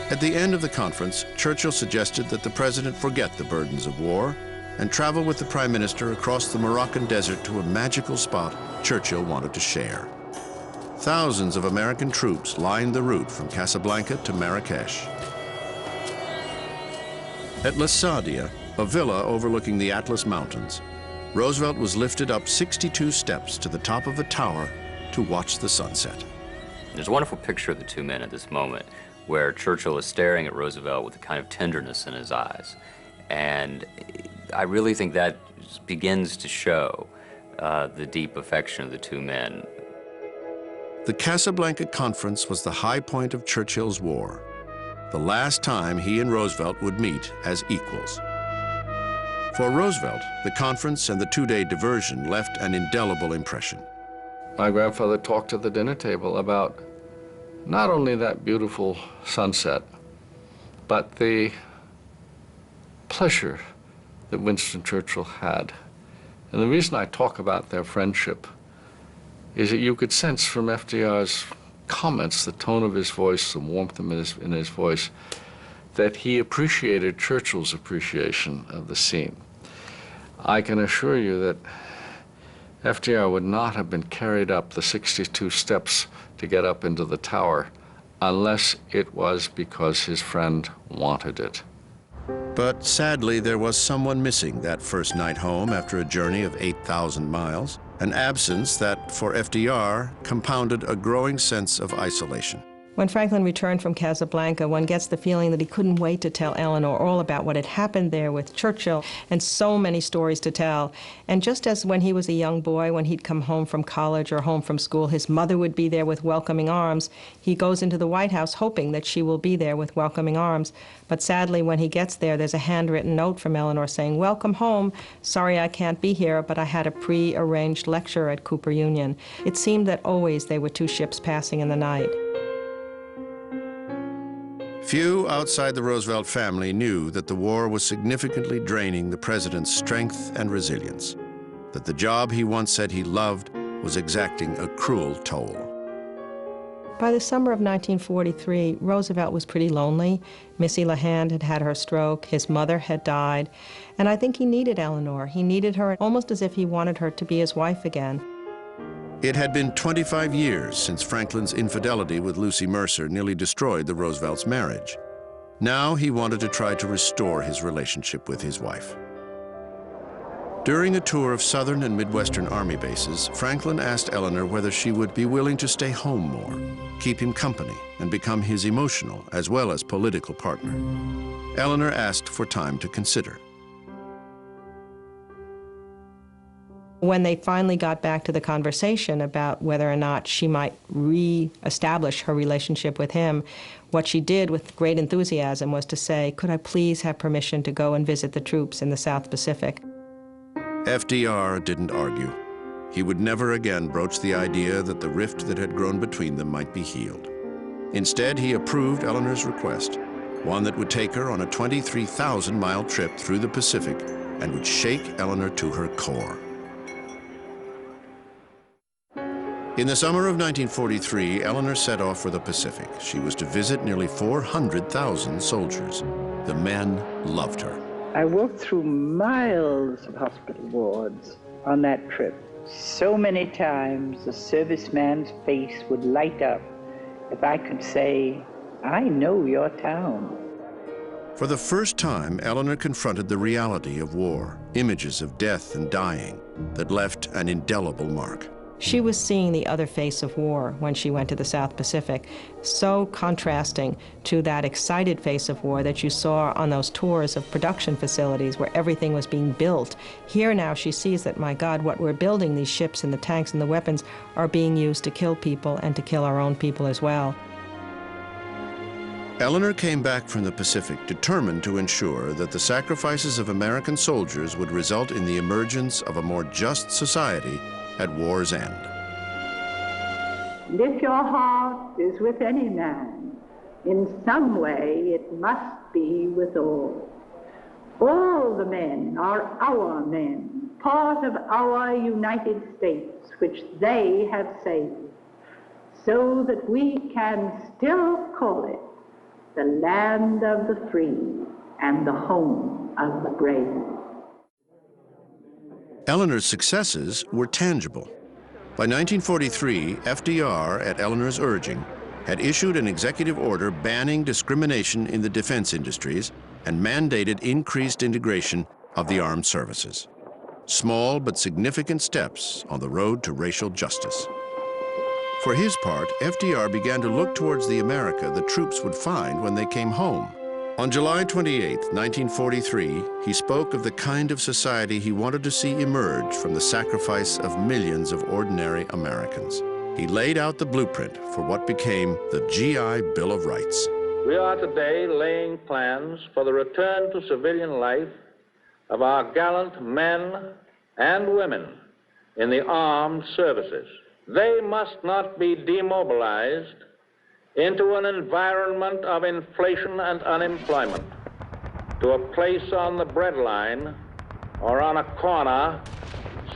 At the end of the conference, Churchill suggested that the president forget the burdens of war and travel with the prime minister across the Moroccan desert to a magical spot Churchill wanted to share. Thousands of American troops lined the route from Casablanca to Marrakesh. At La Sadia, a villa overlooking the Atlas Mountains, Roosevelt was lifted up 62 steps to the top of a tower to watch the sunset. There's a wonderful picture of the two men at this moment where Churchill is staring at Roosevelt with a kind of tenderness in his eyes. And I really think that begins to show the deep affection of the two men. The Casablanca Conference was the high point of Churchill's war, the last time he and Roosevelt would meet as equals. For Roosevelt, the conference and the two-day diversion left an indelible impression. My grandfather talked at the dinner table about not only that beautiful sunset, but the pleasure that Winston Churchill had. And the reason I talk about their friendship is that you could sense from FDR's comments, the tone of his voice, the warmth in his voice, that he appreciated Churchill's appreciation of the scene. I can assure you that FDR would not have been carried up the 62 steps to get up into the tower unless it was because his friend wanted it. But sadly, there was someone missing that first night home after a journey of 8,000 miles, an absence that, for FDR, compounded a growing sense of isolation. When Franklin returned from Casablanca, one gets the feeling that he couldn't wait to tell Eleanor all about what had happened there with Churchill, and so many stories to tell. And just as when he was a young boy, when he'd come home from college or home from school, his mother would be there with welcoming arms, he goes into the White House hoping that she will be there with welcoming arms. But sadly, when he gets there, there's a handwritten note from Eleanor saying, "Welcome home. Sorry I can't be here, but I had a pre-arranged lecture at Cooper Union." It seemed that always they were two ships passing in the night. Few outside the Roosevelt family knew that the war was significantly draining the president's strength and resilience. that the job he once said he loved was exacting a cruel toll. By the summer of 1943, Roosevelt was pretty lonely. Missy LeHand had had her stroke, his mother had died, and I think he needed Eleanor. He needed her almost as if he wanted her to be his wife again. It had been 25 years since Franklin's infidelity with Lucy Mercer nearly destroyed the Roosevelts' marriage. Now he wanted to try to restore his relationship with his wife. During a tour of Southern and Midwestern Army bases, Franklin asked Eleanor whether she would be willing to stay home more, keep him company, and become his emotional as well as political partner. Eleanor asked for time to consider. When they finally got back to the conversation about whether or not she might re-establish her relationship with him, what she did with great enthusiasm was to say, "Could I please have permission to go and visit the troops in the South Pacific?" FDR didn't argue. He would never again broach the idea that the rift that had grown between them might be healed. Instead, he approved Eleanor's request, one that would take her on a 23,000-mile trip through the Pacific and would shake Eleanor to her core. In the summer of 1943, Eleanor set off for the Pacific. She was to visit nearly 400,000 soldiers. The men loved her. I walked through miles of hospital wards on that trip. So many times the serviceman's face would light up if I could say, "I know your town." For the first time, Eleanor confronted the reality of war, images of death and dying that left an indelible mark. She was seeing the other face of war when she went to the South Pacific, so contrasting to that excited face of war that you saw on those tours of production facilities where everything was being built. Here now she sees that, my God, what we're building, these ships and the tanks and the weapons, are being used to kill people and to kill our own people as well. Eleanor came back from the Pacific determined to ensure that the sacrifices of American soldiers would result in the emergence of a more just society at war's end. And if your heart is with any man, in some way it must be with all. All the men are our men, part of our United States, which they have saved, so that we can still call it the land of the free and the home of the brave. Eleanor's successes were tangible. By 1943, FDR, at Eleanor's urging, had issued an executive order banning discrimination in the defense industries and mandated increased integration of the armed services. Small but significant steps on the road to racial justice. For his part, FDR began to look towards the America the troops would find when they came home. On July 28, 1943, he spoke of the kind of society he wanted to see emerge from the sacrifice of millions of ordinary Americans. He laid out the blueprint for what became the GI Bill of Rights. We are today laying plans for the return to civilian life of our gallant men and women in the armed services. They must not be demobilized into an environment of inflation and unemployment, to a place on the breadline or on a corner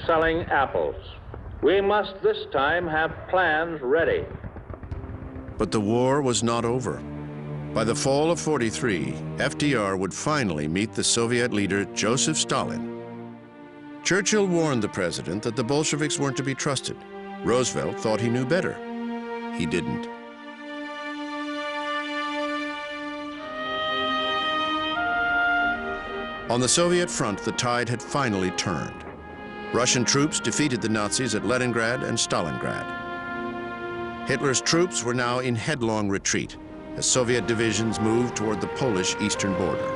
selling apples. We must this time have plans ready. But the war was not over. By the fall of '43, FDR would finally meet the Soviet leader Joseph Stalin. Churchill warned the president that the Bolsheviks weren't to be trusted. Roosevelt thought he knew better. He didn't. On the Soviet front, the tide had finally turned. Russian troops defeated the Nazis at Leningrad and Stalingrad. Hitler's troops were now in headlong retreat as Soviet divisions moved toward the Polish eastern border.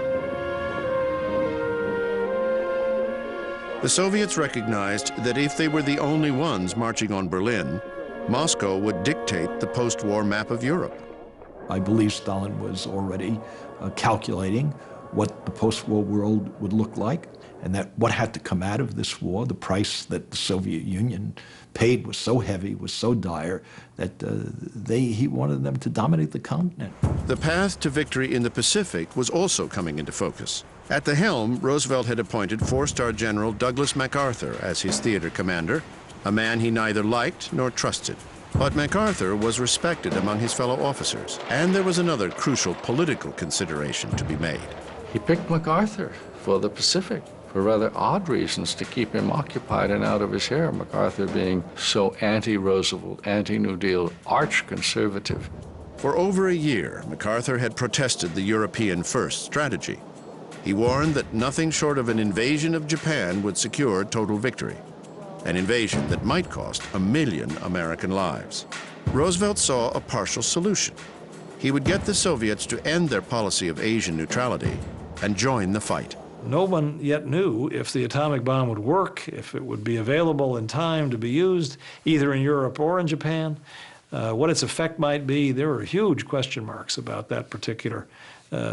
The Soviets recognized that if they were the only ones marching on Berlin, Moscow would dictate the post-war map of Europe. I believe Stalin was already calculating what the post-war world would look like, and that what had to come out of this war, the price that the Soviet Union paid was so heavy, was so dire, that he wanted them to dominate the continent. The path to victory in the Pacific was also coming into focus. At the helm, Roosevelt had appointed four-star General Douglas MacArthur as his theater commander, a man he neither liked nor trusted. But MacArthur was respected among his fellow officers, and there was another crucial political consideration to be made. He picked MacArthur for the Pacific for rather odd reasons to keep him occupied and out of his hair, MacArthur being so anti-Roosevelt, anti-New Deal, arch-conservative. For over a year, MacArthur had protested the European First strategy. He warned that nothing short of an invasion of Japan would secure total victory, an invasion that might cost 1 million American lives. Roosevelt saw a partial solution. He would get the Soviets to end their policy of Asian neutrality and join the fight. No one yet knew if the atomic bomb would work, if it would be available in time to be used, either in Europe or in Japan, what its effect might be. There were huge question marks about that particular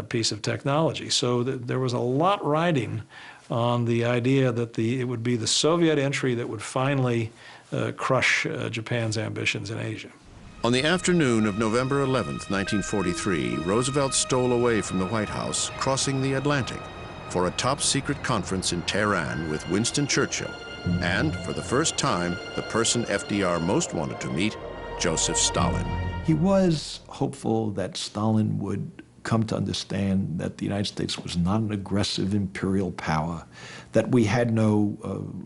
piece of technology. So there was a lot riding on the idea that it would be the Soviet entry that would finally crush Japan's ambitions in Asia. On the afternoon of November 11th, 1943, Roosevelt stole away from the White House, crossing the Atlantic, for a top-secret conference in Tehran with Winston Churchill, and, for the first time, the person FDR most wanted to meet, Joseph Stalin. He was hopeful that Stalin would come to understand that the United States was not an aggressive imperial power, that we had no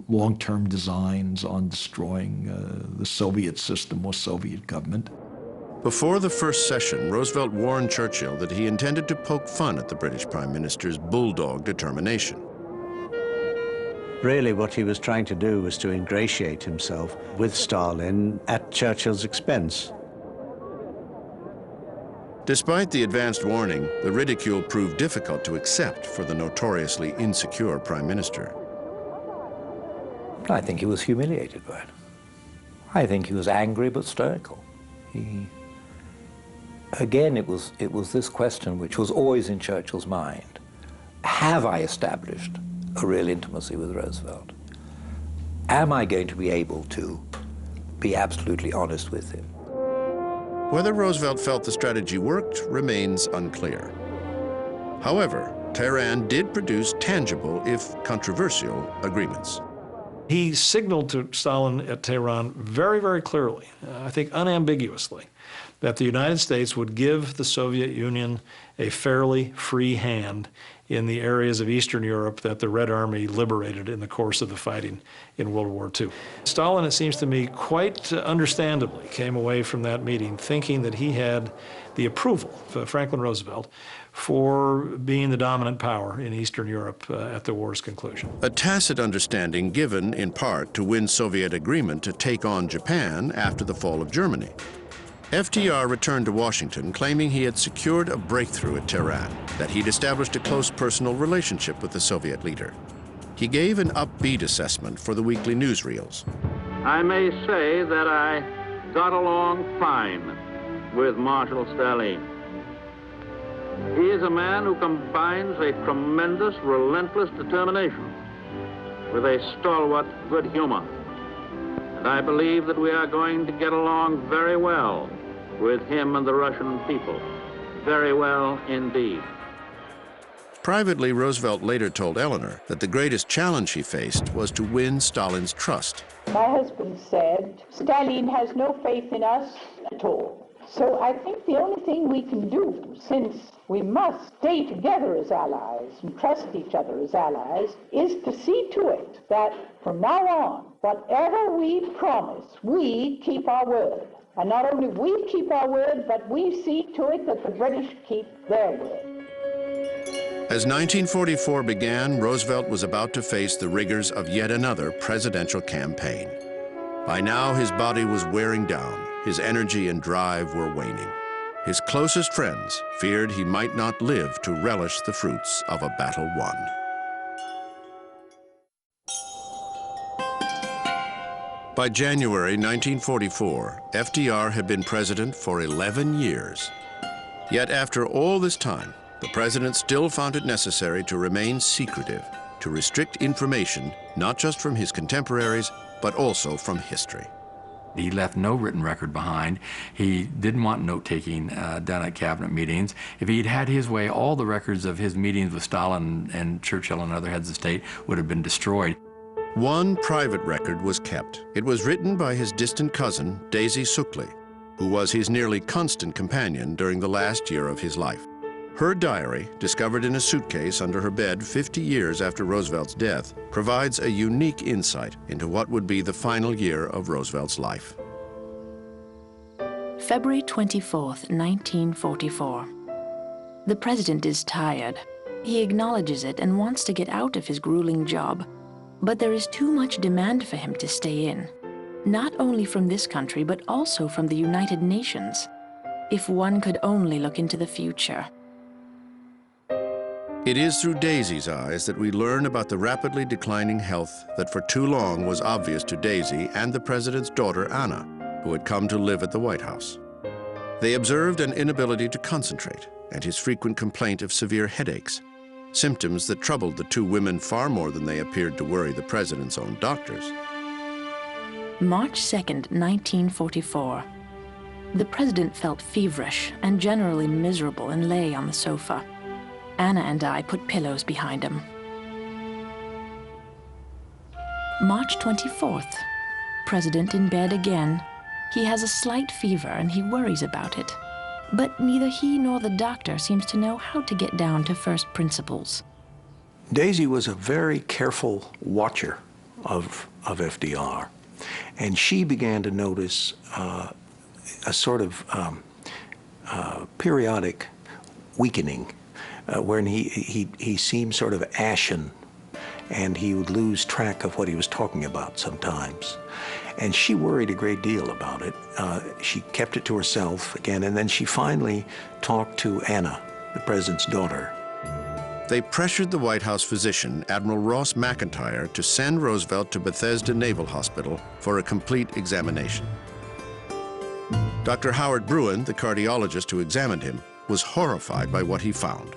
long-term designs on destroying the Soviet system or Soviet government. Before the first session, Roosevelt warned Churchill that he intended to poke fun at the British Prime Minister's bulldog determination. Really, what he was trying to do was to ingratiate himself with Stalin at Churchill's expense. Despite the advanced warning, the ridicule proved difficult to accept for the notoriously insecure Prime Minister. I think he was humiliated by it. I think he was angry but stoical. Again, it was this question which was always in Churchill's mind. Have I established a real intimacy with Roosevelt? Am I going to be able to be absolutely honest with him? Whether Roosevelt felt the strategy worked remains unclear. However, Tehran did produce tangible, if controversial, agreements. He signaled to Stalin at Tehran very, very clearly, I think unambiguously, that the United States would give the Soviet Union a fairly free hand in the areas of Eastern Europe that the Red Army liberated in the course of the fighting in World War II. Stalin, it seems to me, quite understandably came away from that meeting thinking that he had the approval of Franklin Roosevelt for being the dominant power in Eastern Europe at the war's conclusion. A tacit understanding given, in part, to win Soviet agreement to take on Japan after the fall of Germany. FDR returned to Washington claiming he had secured a breakthrough at Tehran, that he'd established a close personal relationship with the Soviet leader. He gave an upbeat assessment for the weekly newsreels. I may say that I got along fine with Marshal Stalin. He is a man who combines a tremendous, relentless determination with a stalwart good humor. And I believe that we are going to get along very well with him and the Russian people. Very well indeed. Privately, Roosevelt later told Eleanor that the greatest challenge he faced was to win Stalin's trust. My husband said, Stalin has no faith in us at all. So I think the only thing we can do, since we must stay together as allies and trust each other as allies, is to see to it that from now on, whatever we promise, we keep our word. And not only we keep our word, but we see to it that the British keep their word. As 1944 began, Roosevelt was about to face the rigors of yet another presidential campaign. By now, his body was wearing down. His energy and drive were waning. His closest friends feared he might not live to relish the fruits of a battle won. By January 1944, FDR had been president for 11 years. Yet after all this time, the president still found it necessary to remain secretive, to restrict information, not just from his contemporaries, but also from history. He left no written record behind. He didn't want note-taking done at cabinet meetings. If he'd had his way, all the records of his meetings with Stalin and Churchill and other heads of state would have been destroyed. One private record was kept. It was written by his distant cousin, Daisy Suckley, who was his nearly constant companion during the last year of his life. Her diary, discovered in a suitcase under her bed 50 years after Roosevelt's death, provides a unique insight into what would be the final year of Roosevelt's life. February 24th, 1944. The president is tired. He acknowledges it and wants to get out of his grueling job. But there is too much demand for him to stay in, not only from this country, but also from the United Nations. If one could only look into the future. It is through Daisy's eyes that we learn about the rapidly declining health that for too long was obvious to Daisy and the president's daughter, Anna, who had come to live at the White House. They observed an inability to concentrate and his frequent complaint of severe headaches, symptoms that troubled the two women far more than they appeared to worry the president's own doctors. March 2nd, 1944. The president felt feverish and generally miserable and lay on the sofa. Anna and I put pillows behind him. March 24th. President in bed again. He has a slight fever and he worries about it. But neither he nor the doctor seems to know how to get down to first principles. Daisy was a very careful watcher of FDR, and she began to notice a sort of periodic weakening wherein he seemed sort of ashen, and he would lose track of what he was talking about sometimes. And she worried a great deal about it. She kept it to herself again, and then she finally talked to Anna, the president's daughter. They pressured the White House physician, Admiral Ross McIntyre, to send Roosevelt to Bethesda Naval Hospital for a complete examination. Dr. Howard Bruin, the cardiologist who examined him, was horrified by what he found.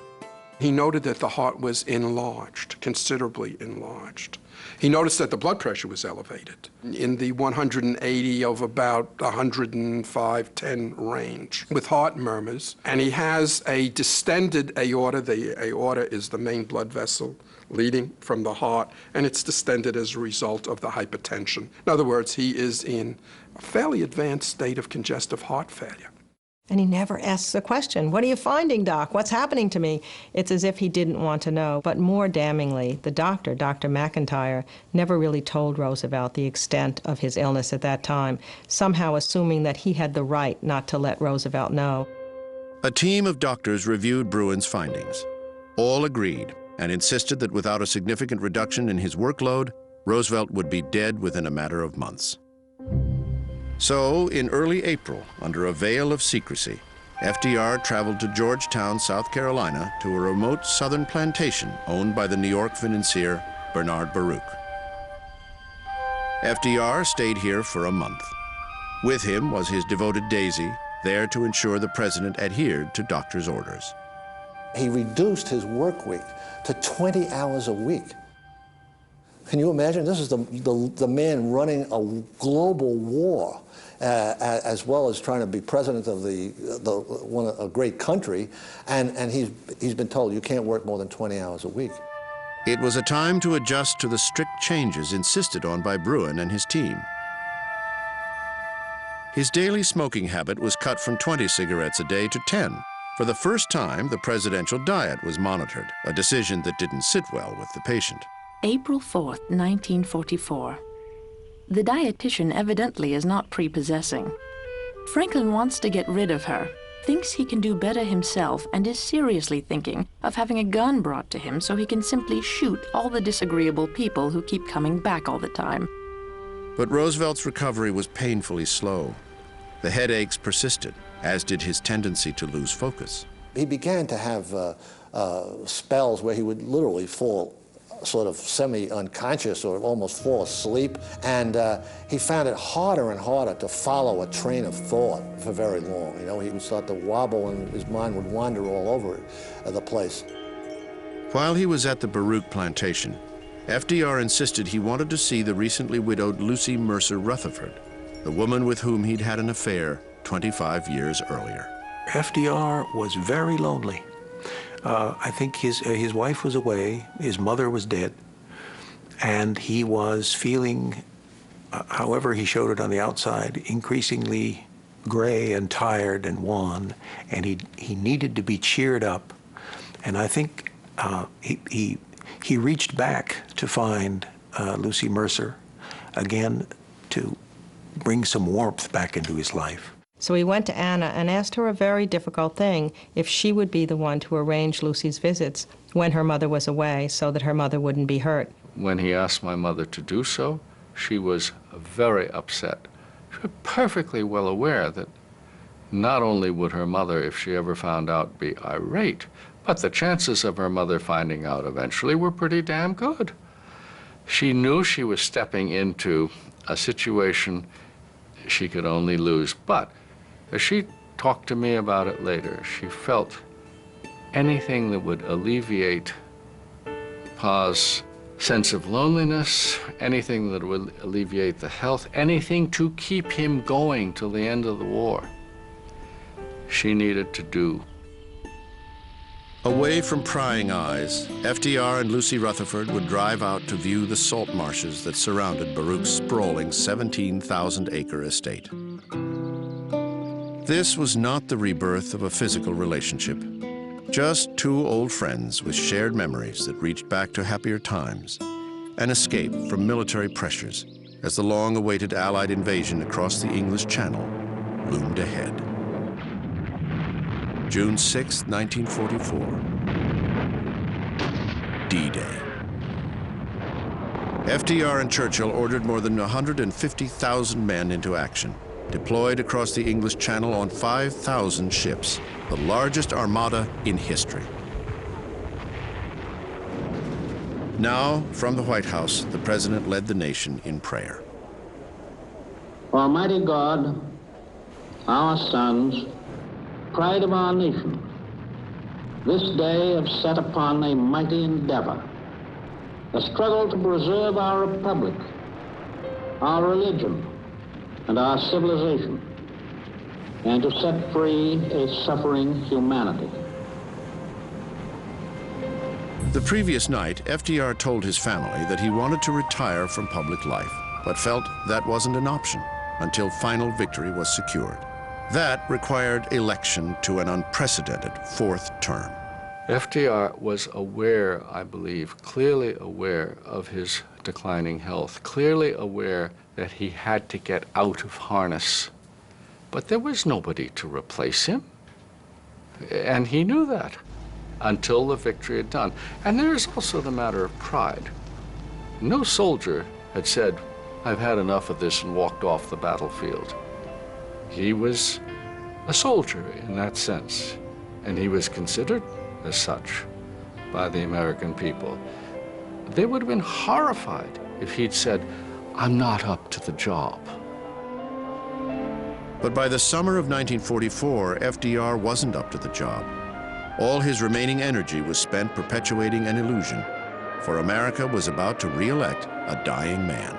He noted that the heart was enlarged, considerably enlarged. He noticed that the blood pressure was elevated in the 180 of about 105-10 range with heart murmurs. And he has a distended aorta. The aorta is the main blood vessel leading from the heart, and it's distended as a result of the hypertension. In other words, he is in a fairly advanced state of congestive heart failure. And he never asks the question, what are you finding, Doc? What's happening to me? It's as if he didn't want to know. But more damningly, the doctor, Dr. McIntyre, never really told Roosevelt the extent of his illness at that time, somehow assuming that he had the right not to let Roosevelt know. A team of doctors reviewed Bruin's findings. All agreed and insisted that without a significant reduction in his workload, Roosevelt would be dead within a matter of months. So, in early April, under a veil of secrecy, FDR traveled to Georgetown, South Carolina, to a remote southern plantation owned by the New York financier Bernard Baruch. FDR stayed here for a month. With him was his devoted Daisy, there to ensure the president adhered to doctor's orders. He reduced his work week to 20 hours a week. Can you imagine? This is the man running a global war, as well as trying to be president of a great country, and he's been told you can't work more than 20 hours a week. It was a time to adjust to the strict changes insisted on by Bruin and his team. His daily smoking habit was cut from 20 cigarettes a day to 10. For the first time, the presidential diet was monitored, a decision that didn't sit well with the patient. April 4th, 1944. The dietitian evidently is not prepossessing. Franklin wants to get rid of her, thinks he can do better himself, and is seriously thinking of having a gun brought to him so he can simply shoot all the disagreeable people who keep coming back all the time. But Roosevelt's recovery was painfully slow. The headaches persisted, as did his tendency to lose focus. He began to have spells where he would literally fall sort of semi-unconscious or almost fall asleep, and he found it harder and harder to follow a train of thought for very long. You know, he would start to wobble and his mind would wander all over the place. While he was at the Baruch plantation, FDR insisted he wanted to see the recently widowed Lucy Mercer Rutherford, the woman with whom he'd had an affair 25 years earlier. FDR was very lonely. I think his wife was away, his mother was dead, and he was feeling, however he showed it on the outside, increasingly gray and tired and wan, and he needed to be cheered up. And I think he reached back to find Lucy Mercer again to bring some warmth back into his life. So he went to Anna and asked her a very difficult thing, if she would be the one to arrange Lucy's visits when her mother was away so that her mother wouldn't be hurt. When he asked my mother to do so, she was very upset. She was perfectly well aware that not only would her mother, if she ever found out, be irate, but the chances of her mother finding out eventually were pretty damn good. She knew she was stepping into a situation she could only lose, but as she talked to me about it later, she felt anything that would alleviate Pa's sense of loneliness, anything that would alleviate the health, anything to keep him going till the end of the war, she needed to do. Away from prying eyes, FDR and Lucy Rutherford would drive out to view the salt marshes that surrounded Baruch's sprawling 17,000-acre estate. This was not the rebirth of a physical relationship, just two old friends with shared memories that reached back to happier times, an escape from military pressures as the long-awaited Allied invasion across the English Channel loomed ahead. June 6, 1944, D-Day. FDR and Churchill ordered more than 150,000 men into action, deployed across the English Channel on 5,000 ships, the largest armada in history. Now, from the White House, the President led the nation in prayer. Almighty God, our sons, pride of our nation, this day have set upon a mighty endeavor, a struggle to preserve our republic, our religion, and our civilization, and to set free a suffering humanity. The previous night, FDR told his family that he wanted to retire from public life, but felt that wasn't an option until final victory was secured. That required election to an unprecedented fourth term. FDR was aware, I believe, clearly aware of his declining health, clearly aware that he had to get out of harness. But there was nobody to replace him. And he knew that until the victory had done. And there is also the matter of pride. No soldier had said, "I've had enough of this," and walked off the battlefield. He was a soldier in that sense, and he was considered as such by the American people. They would have been horrified if he'd said, "I'm not up to the job." But by the summer of 1944, FDR wasn't up to the job. All his remaining energy was spent perpetuating an illusion, for America was about to re-elect a dying man.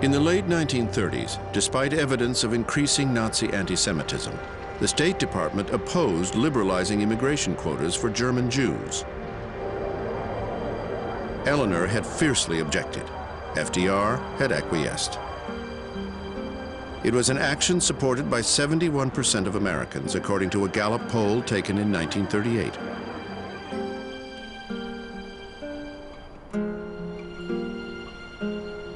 In the late 1930s, despite evidence of increasing Nazi anti-Semitism, the State Department opposed liberalizing immigration quotas for German Jews. Eleanor had fiercely objected. FDR had acquiesced. It was an action supported by 71% of Americans, according to a Gallup poll taken in 1938.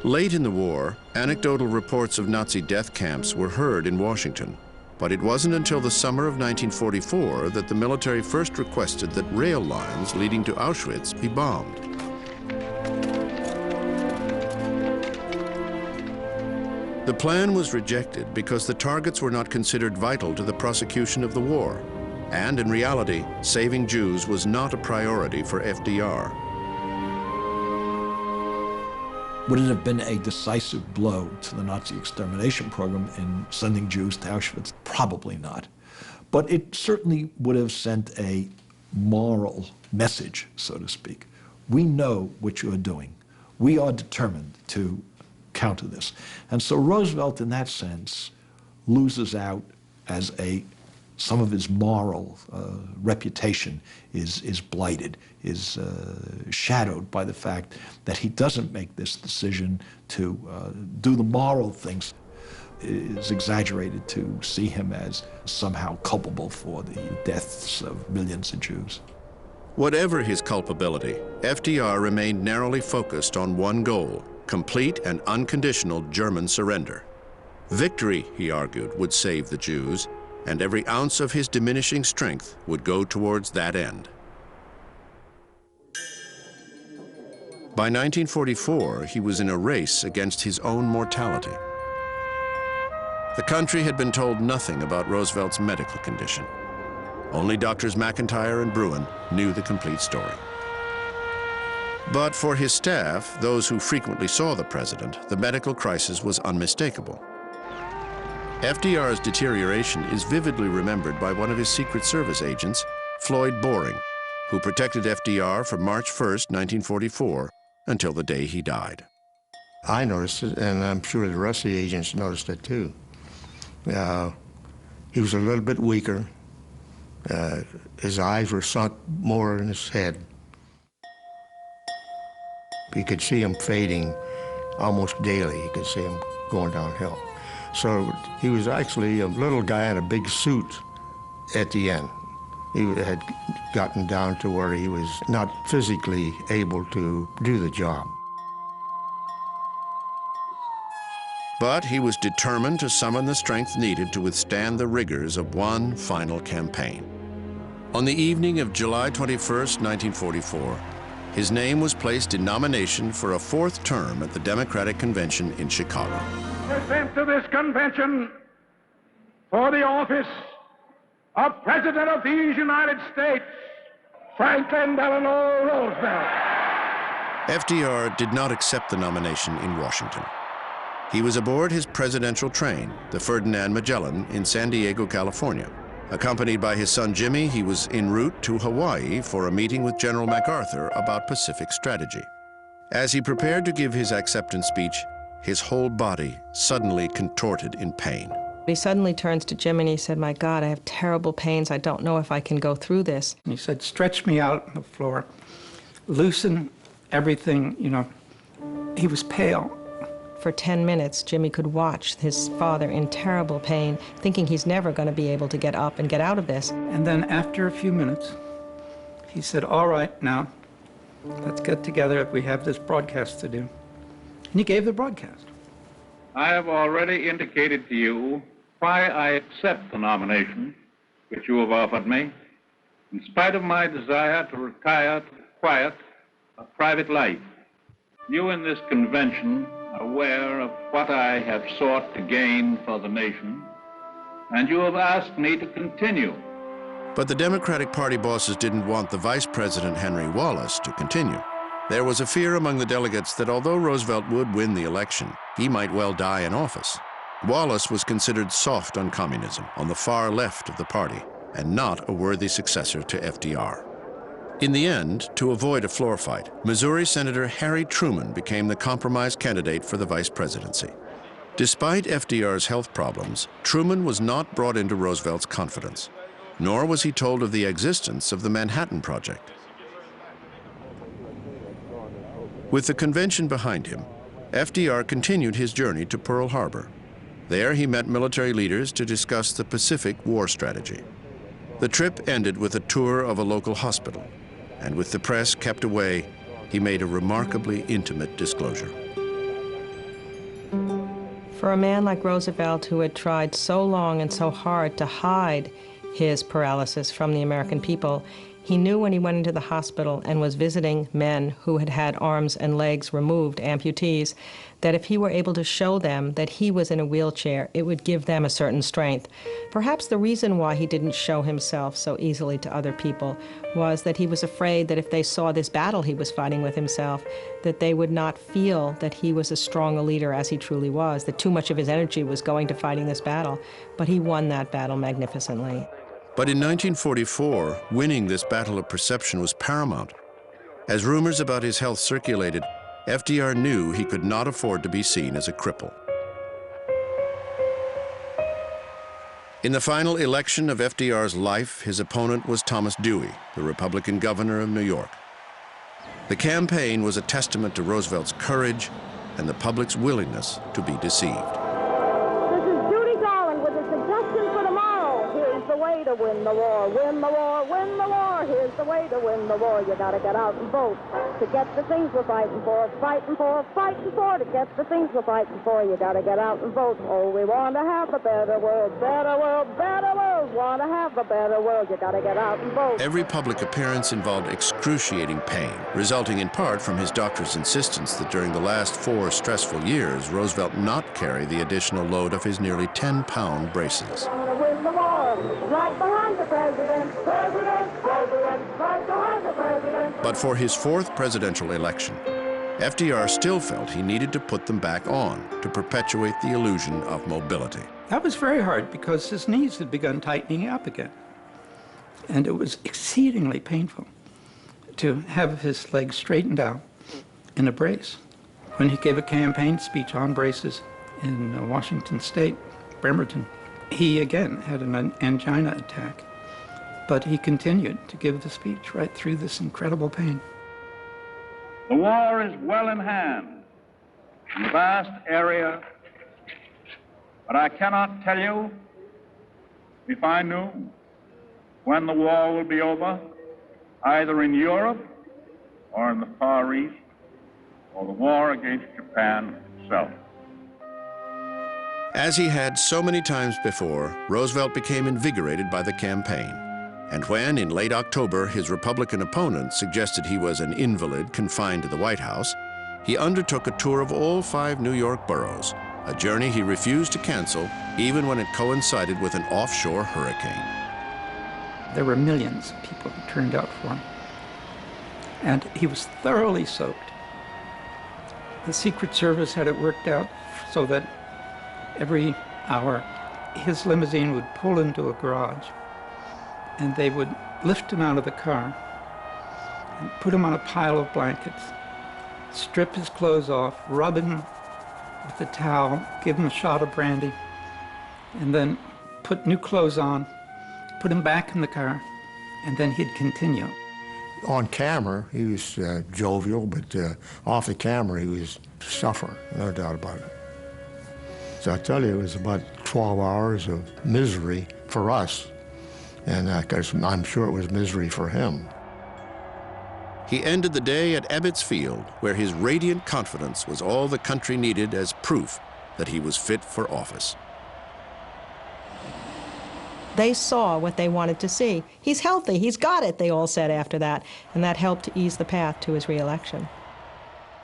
Late in the war, anecdotal reports of Nazi death camps were heard in Washington, but it wasn't until the summer of 1944 that the military first requested that rail lines leading to Auschwitz be bombed. The plan was rejected because the targets were not considered vital to the prosecution of the war, and in reality, saving Jews was not a priority for FDR. Would it have been a decisive blow to the Nazi extermination program in sending Jews to Auschwitz? Probably not. But it certainly would have sent a moral message, so to speak. We know what you are doing. We are determined to counter this. And so Roosevelt, in that sense, loses out as some of his moral reputation is blighted, is shadowed by the fact that he doesn't make this decision to do the moral things. It is exaggerated to see him as somehow culpable for the deaths of millions of Jews. Whatever his culpability, FDR remained narrowly focused on one goal: complete and unconditional German surrender. Victory, he argued, would save the Jews, and every ounce of his diminishing strength would go towards that end. By 1944, he was in a race against his own mortality. The country had been told nothing about Roosevelt's medical condition. Only Doctors McIntyre and Bruin knew the complete story. But for his staff, those who frequently saw the president, the medical crisis was unmistakable. FDR's deterioration is vividly remembered by one of his Secret Service agents, Floyd Boring, who protected FDR from March 1st, 1944, until the day he died. I noticed it, and I'm sure the rest of the agents noticed it too. He was a little bit weaker. His eyes were sunk more in his head. You could see him fading almost daily. You could see him going downhill. So he was actually a little guy in a big suit at the end. He had gotten down to where he was not physically able to do the job. But he was determined to summon the strength needed to withstand the rigors of one final campaign. On the evening of July 21st, 1944, his name was placed in nomination for a fourth term at the Democratic Convention in Chicago. Present to this convention for the office of President of these United States, Franklin Delano Roosevelt. FDR did not accept the nomination in Washington. He was aboard his presidential train, the Ferdinand Magellan, in San Diego, California. Accompanied by his son Jimmy, he was en route to Hawaii for a meeting with General MacArthur about Pacific strategy. As he prepared to give his acceptance speech, his whole body suddenly contorted in pain. He suddenly turns to Jim and he said, "My God, I have terrible pains. I don't know if I can go through this." And he said, "Stretch me out on the floor, loosen everything," you know. He was pale. For 10 minutes, Jimmy could watch his father in terrible pain, thinking he's never going to be able to get up and get out of this. And then after a few minutes, he said, "All right, now, let's get together. We have this broadcast to do." And he gave the broadcast. I have already indicated to you why I accept the nomination which you have offered me, in spite of my desire to retire to quiet, a private life. You in this convention are aware of what I have sought to gain for the nation, and you have asked me to continue. But the Democratic Party bosses didn't want the Vice President Henry Wallace to continue. There was a fear among the delegates that although Roosevelt would win the election, he might well die in office. Wallace was considered soft on communism, on the far left of the party, and not a worthy successor to FDR. In the end, to avoid a floor fight, Missouri Senator Harry Truman became the compromise candidate for the vice presidency. Despite FDR's health problems, Truman was not brought into Roosevelt's confidence, nor was he told of the existence of the Manhattan Project. With the convention behind him, FDR continued his journey to Pearl Harbor. There he met military leaders to discuss the Pacific war strategy. The trip ended with a tour of a local hospital, and with the press kept away, he made a remarkably intimate disclosure. For a man like Roosevelt, who had tried so long and so hard to hide his paralysis from the American people, he knew when he went into the hospital and was visiting men who had had arms and legs removed, amputees, that if he were able to show them that he was in a wheelchair, it would give them a certain strength. Perhaps the reason why he didn't show himself so easily to other people was that he was afraid that if they saw this battle he was fighting with himself, that they would not feel that he was as strong a leader as he truly was, that too much of his energy was going to fighting this battle. But he won that battle magnificently. But in 1944, winning this battle of perception was paramount. As rumors about his health circulated, FDR knew he could not afford to be seen as a cripple. In the final election of FDR's life, his opponent was Thomas Dewey, the Republican governor of New York. The campaign was a testament to Roosevelt's courage and the public's willingness to be deceived. This is Judy Garland with a suggestion for tomorrow. Here's the way to win the war. Win the war, win the war. Here's the way to win the war. You gotta get out and vote to get the things we're fighting for, fighting for, fighting for. To get the things we're fighting for, you gotta get out and vote. Oh, we want to have a better world, better world, better world. Want to have a better world, you gotta get out and vote. Every public appearance involved excruciating pain, resulting in part from his doctor's insistence that during the last 4 stressful years, Roosevelt not carry the additional load of his nearly 10-pound braces. Win the war, right behind the president, president, president, right behind the president. But for his 4th presidential election, FDR still felt he needed to put them back on to perpetuate the illusion of mobility. That was very hard because his knees had begun tightening up again. And it was exceedingly painful to have his legs straightened out in a brace. When he gave a campaign speech on braces in Washington State, Bremerton, he again had an angina attack. But he continued to give the speech right through this incredible pain. The war is well in hand in a vast area, but I cannot tell you, if I knew, when the war will be over, either in Europe or in the Far East, or the war against Japan itself. As he had so many times before, Roosevelt became invigorated by the campaign. And when, in late October, his Republican opponent suggested he was an invalid confined to the White House, he undertook a tour of all 5 New York boroughs, a journey he refused to cancel even when it coincided with an offshore hurricane. There were millions of people who turned out for him. And he was thoroughly soaked. The Secret Service had it worked out so that every hour his limousine would pull into a garage and they would lift him out of the car and put him on a pile of blankets, strip his clothes off, rub him with a towel, give him a shot of brandy, and then put new clothes on, put him back in the car, and then he'd continue. On camera, he was jovial, but off the camera, he was suffering, no doubt about it. So I tell you, it was about 12 hours of misery for us, and I'm sure it was misery for him. He ended the day at Ebbets Field, where his radiant confidence was all the country needed as proof that he was fit for office. They saw what they wanted to see. He's healthy, he's got it, they all said after that, and that helped to ease the path to his re-election.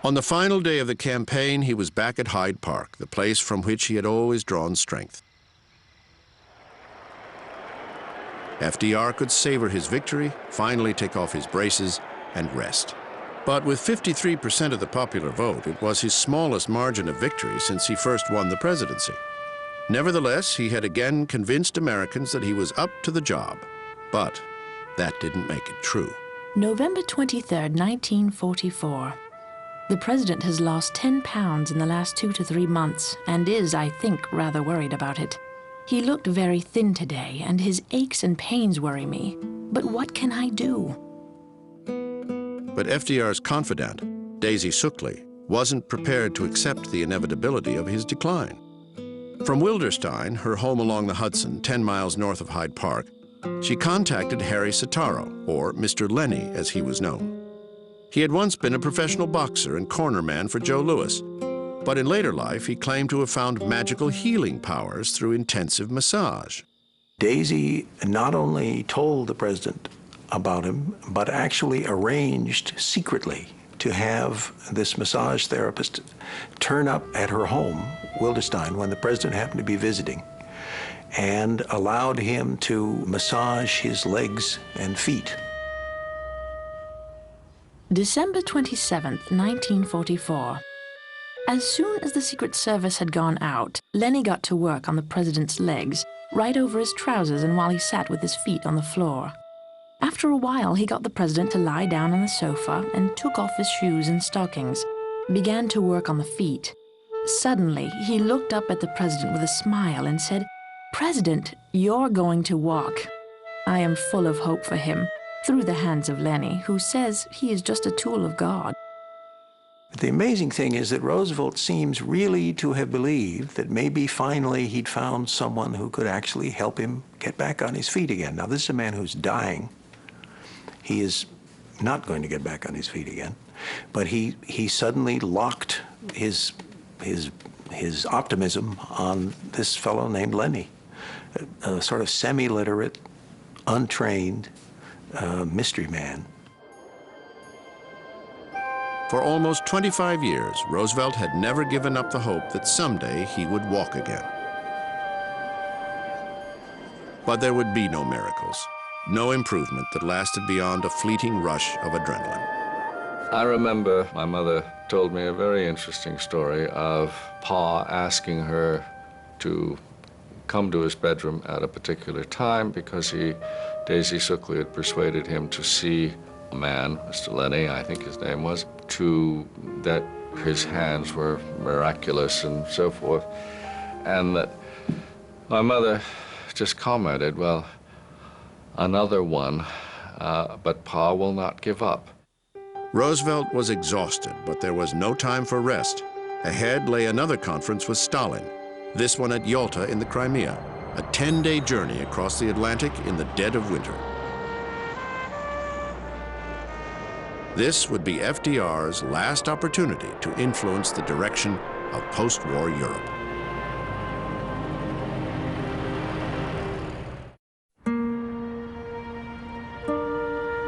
On the final day of the campaign, he was back at Hyde Park, the place from which he had always drawn strength. FDR could savor his victory, finally take off his braces, and rest. But with 53% of the popular vote, it was his smallest margin of victory since he first won the presidency. Nevertheless, he had again convinced Americans that he was up to the job. But that didn't make it true. November 23rd, 1944. The president has lost 10 pounds in the last 2 to 3 months and is, I think, rather worried about it. He looked very thin today, and his aches and pains worry me. But what can I do? But FDR's confidant, Daisy Suckley, wasn't prepared to accept the inevitability of his decline. From Wilderstein, her home along the Hudson, 10 miles north of Hyde Park, she contacted Harry Sitaro, or Mr. Lenny as he was known. He had once been a professional boxer and cornerman for Joe Louis, but in later life he claimed to have found magical healing powers through intensive massage. Daisy not only told the president about him, but actually arranged secretly to have this massage therapist turn up at her home, Wilderstein, when the president happened to be visiting, and allowed him to massage his legs and feet. December 27th, 1944. As soon as the Secret Service had gone out, Lenny got to work on the president's legs, right over his trousers and while he sat with his feet on the floor. After a while, he got the president to lie down on the sofa and took off his shoes and stockings, began to work on the feet. Suddenly, he looked up at the president with a smile and said, "President, you're going to walk." I am full of hope for him, through the hands of Lenny, who says he is just a tool of God. The amazing thing is that Roosevelt seems really to have believed that maybe finally he'd found someone who could actually help him get back on his feet again. Now, this is a man who's dying. He is not going to get back on his feet again, but he suddenly locked his optimism on this fellow named Lenny, a sort of semi-literate, untrained mystery man. For almost 25 years, Roosevelt had never given up the hope that someday he would walk again. But there would be no miracles, no improvement that lasted beyond a fleeting rush of adrenaline. I remember my mother told me a very interesting story of Pa asking her to come to his bedroom at a particular time because Daisy Suckley had persuaded him to see a man, Mr. Lenny, I think his name was, that his hands were miraculous and so forth. And that my mother just commented, well, another one, but Pa will not give up. Roosevelt was exhausted, but there was no time for rest. Ahead lay another conference with Stalin, this one at Yalta in the Crimea, a 10-day journey across the Atlantic in the dead of winter. This would be FDR's last opportunity to influence the direction of post-war Europe.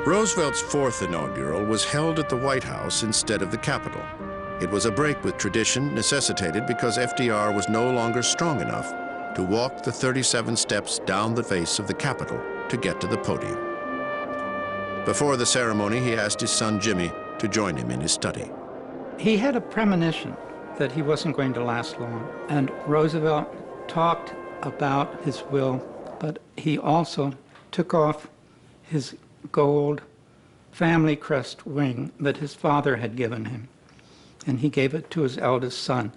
Roosevelt's fourth inaugural was held at the White House instead of the Capitol. It was a break with tradition necessitated because FDR was no longer strong enough to walk the 37 steps down the face of the Capitol to get to the podium. Before the ceremony, he asked his son Jimmy to join him in his study. He had a premonition that he wasn't going to last long, and Roosevelt talked about his will, but he also took off his gold family crest ring that his father had given him, and he gave it to his eldest son.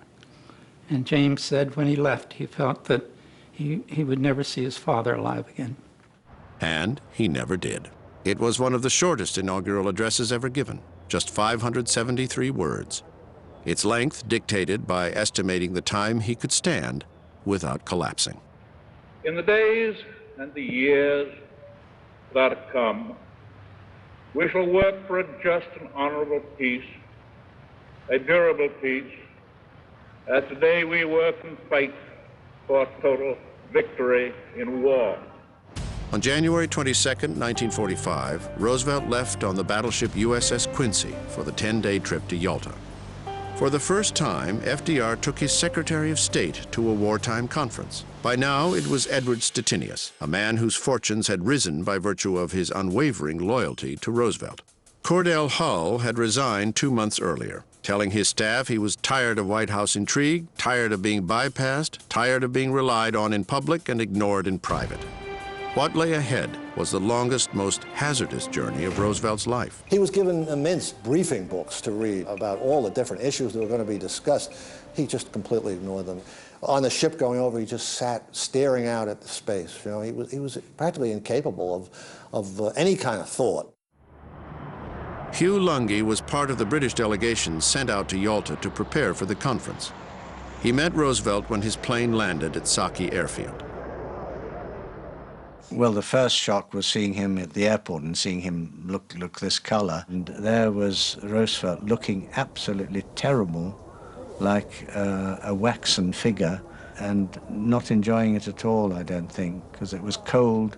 And James said when he left, he felt that he would never see his father alive again. And he never did. It was one of the shortest inaugural addresses ever given, just 573 words. Its length dictated by estimating the time he could stand without collapsing. In the days and the years that are come, we shall work for a just and honorable peace, a durable peace, as today we work and fight for total victory in war. On January 22, 1945, Roosevelt left on the battleship USS Quincy for the 10-day trip to Yalta. For the first time, FDR took his Secretary of State to a wartime conference. By now, it was Edward Stettinius, a man whose fortunes had risen by virtue of his unwavering loyalty to Roosevelt. Cordell Hull had resigned 2 months earlier, telling his staff he was tired of White House intrigue, tired of being bypassed, tired of being relied on in public and ignored in private. What lay ahead was the longest, most hazardous journey of Roosevelt's life. He was given immense briefing books to read about all the different issues that were going to be discussed. He just completely ignored them. On the ship going over, he just sat staring out at the space. You know, he was practically incapable of any kind of thought. Hugh Lungi was part of the British delegation sent out to Yalta to prepare for the conference. He met Roosevelt when his plane landed at Saki Airfield. Well, the first shock was seeing him at the airport and seeing him look this color. And there was Roosevelt looking absolutely terrible, like a waxen figure, and not enjoying it at all, I don't think, because it was cold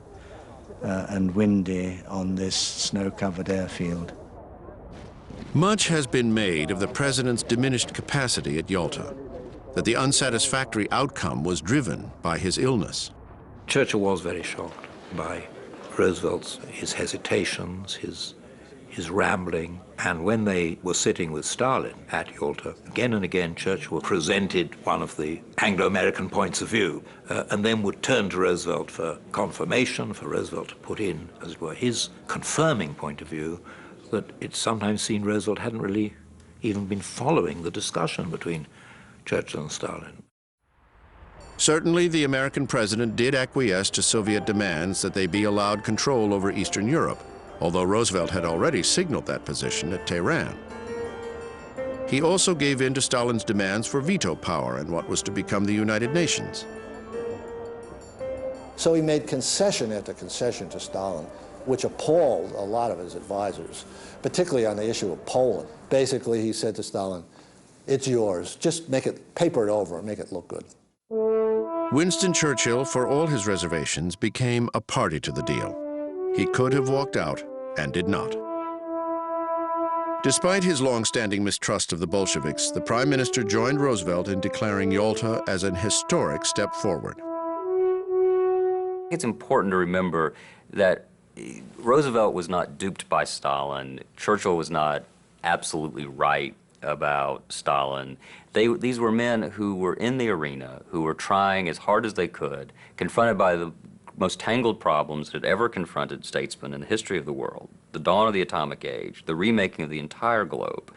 and windy on this snow-covered airfield. Much has been made of the president's diminished capacity at Yalta, that the unsatisfactory outcome was driven by his illness. Churchill was very shocked by Roosevelt's his hesitations, his rambling, and when they were sitting with Stalin at Yalta, again and again Churchill presented one of the Anglo-American points of view, and then would turn to Roosevelt for confirmation, for Roosevelt to put in, as it were, his confirming point of view, that it sometimes seemed Roosevelt hadn't really even been following the discussion between Churchill and Stalin. Certainly, the American president did acquiesce to Soviet demands that they be allowed control over Eastern Europe, although Roosevelt had already signaled that position at Tehran. He also gave in to Stalin's demands for veto power in what was to become the United Nations. So he made concession after concession to Stalin, which appalled a lot of his advisors, particularly on the issue of Poland. Basically, he said to Stalin, "It's yours. Just make it, paper it over and make it look good." Winston Churchill, for all his reservations, became a party to the deal. He could have walked out and did not. Despite his long-standing mistrust of the Bolsheviks, the Prime Minister joined Roosevelt in declaring Yalta as an historic step forward. It's important to remember that Roosevelt was not duped by Stalin. Churchill was not absolutely right about Stalin. These were men who were in the arena, who were trying as hard as they could, confronted by the most tangled problems that had ever confronted statesmen in the history of the world, the dawn of the atomic age, the remaking of the entire globe,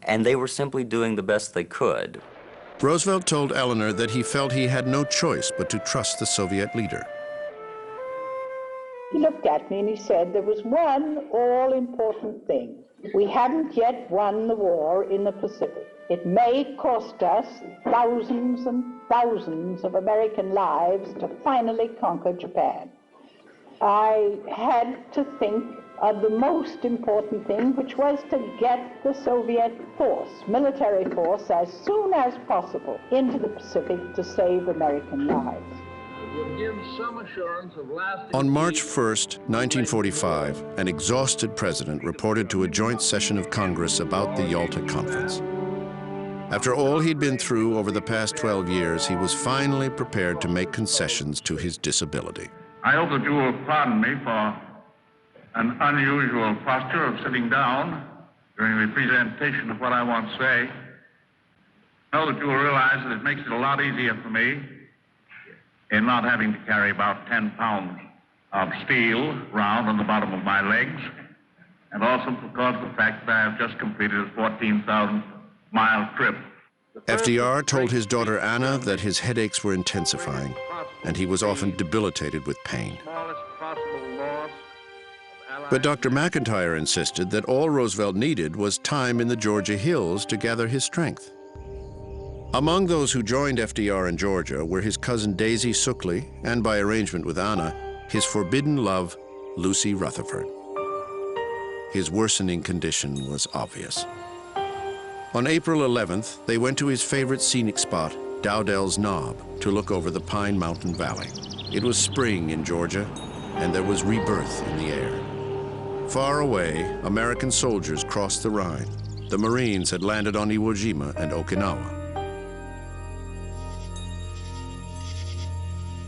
and they were simply doing the best they could. Roosevelt told Eleanor that he felt he had no choice but to trust the Soviet leader. He looked at me and he said, there was one all-important thing. We haven't yet won the war in the Pacific. It may cost us thousands and thousands of American lives to finally conquer Japan. I had to think of the most important thing, which was to get the Soviet force, military force, as soon as possible into the Pacific to save American lives. On March 1st, 1945, an exhausted president reported to a joint session of Congress about the Yalta Conference. After all he'd been through over the past 12 years, he was finally prepared to make concessions to his disability. I hope that you will pardon me for an unusual posture of sitting down during the presentation of what I want to say. Know that you will realize that it makes it a lot easier for me in not having to carry about 10 pounds of steel round on the bottom of my legs, and also because of the fact that I have just completed a 14,000-mile trip. FDR told his daughter Anna that his headaches were intensifying, and he was often debilitated with pain. But Dr. McIntyre insisted that all Roosevelt needed was time in the Georgia hills to gather his strength. Among those who joined FDR in Georgia were his cousin Daisy Suckley, and by arrangement with Anna, his forbidden love, Lucy Rutherford. His worsening condition was obvious. On April 11th, they went to his favorite scenic spot, Dowdell's Knob, to look over the Pine Mountain Valley. It was spring in Georgia, and there was rebirth in the air. Far away, American soldiers crossed the Rhine. The Marines had landed on Iwo Jima and Okinawa.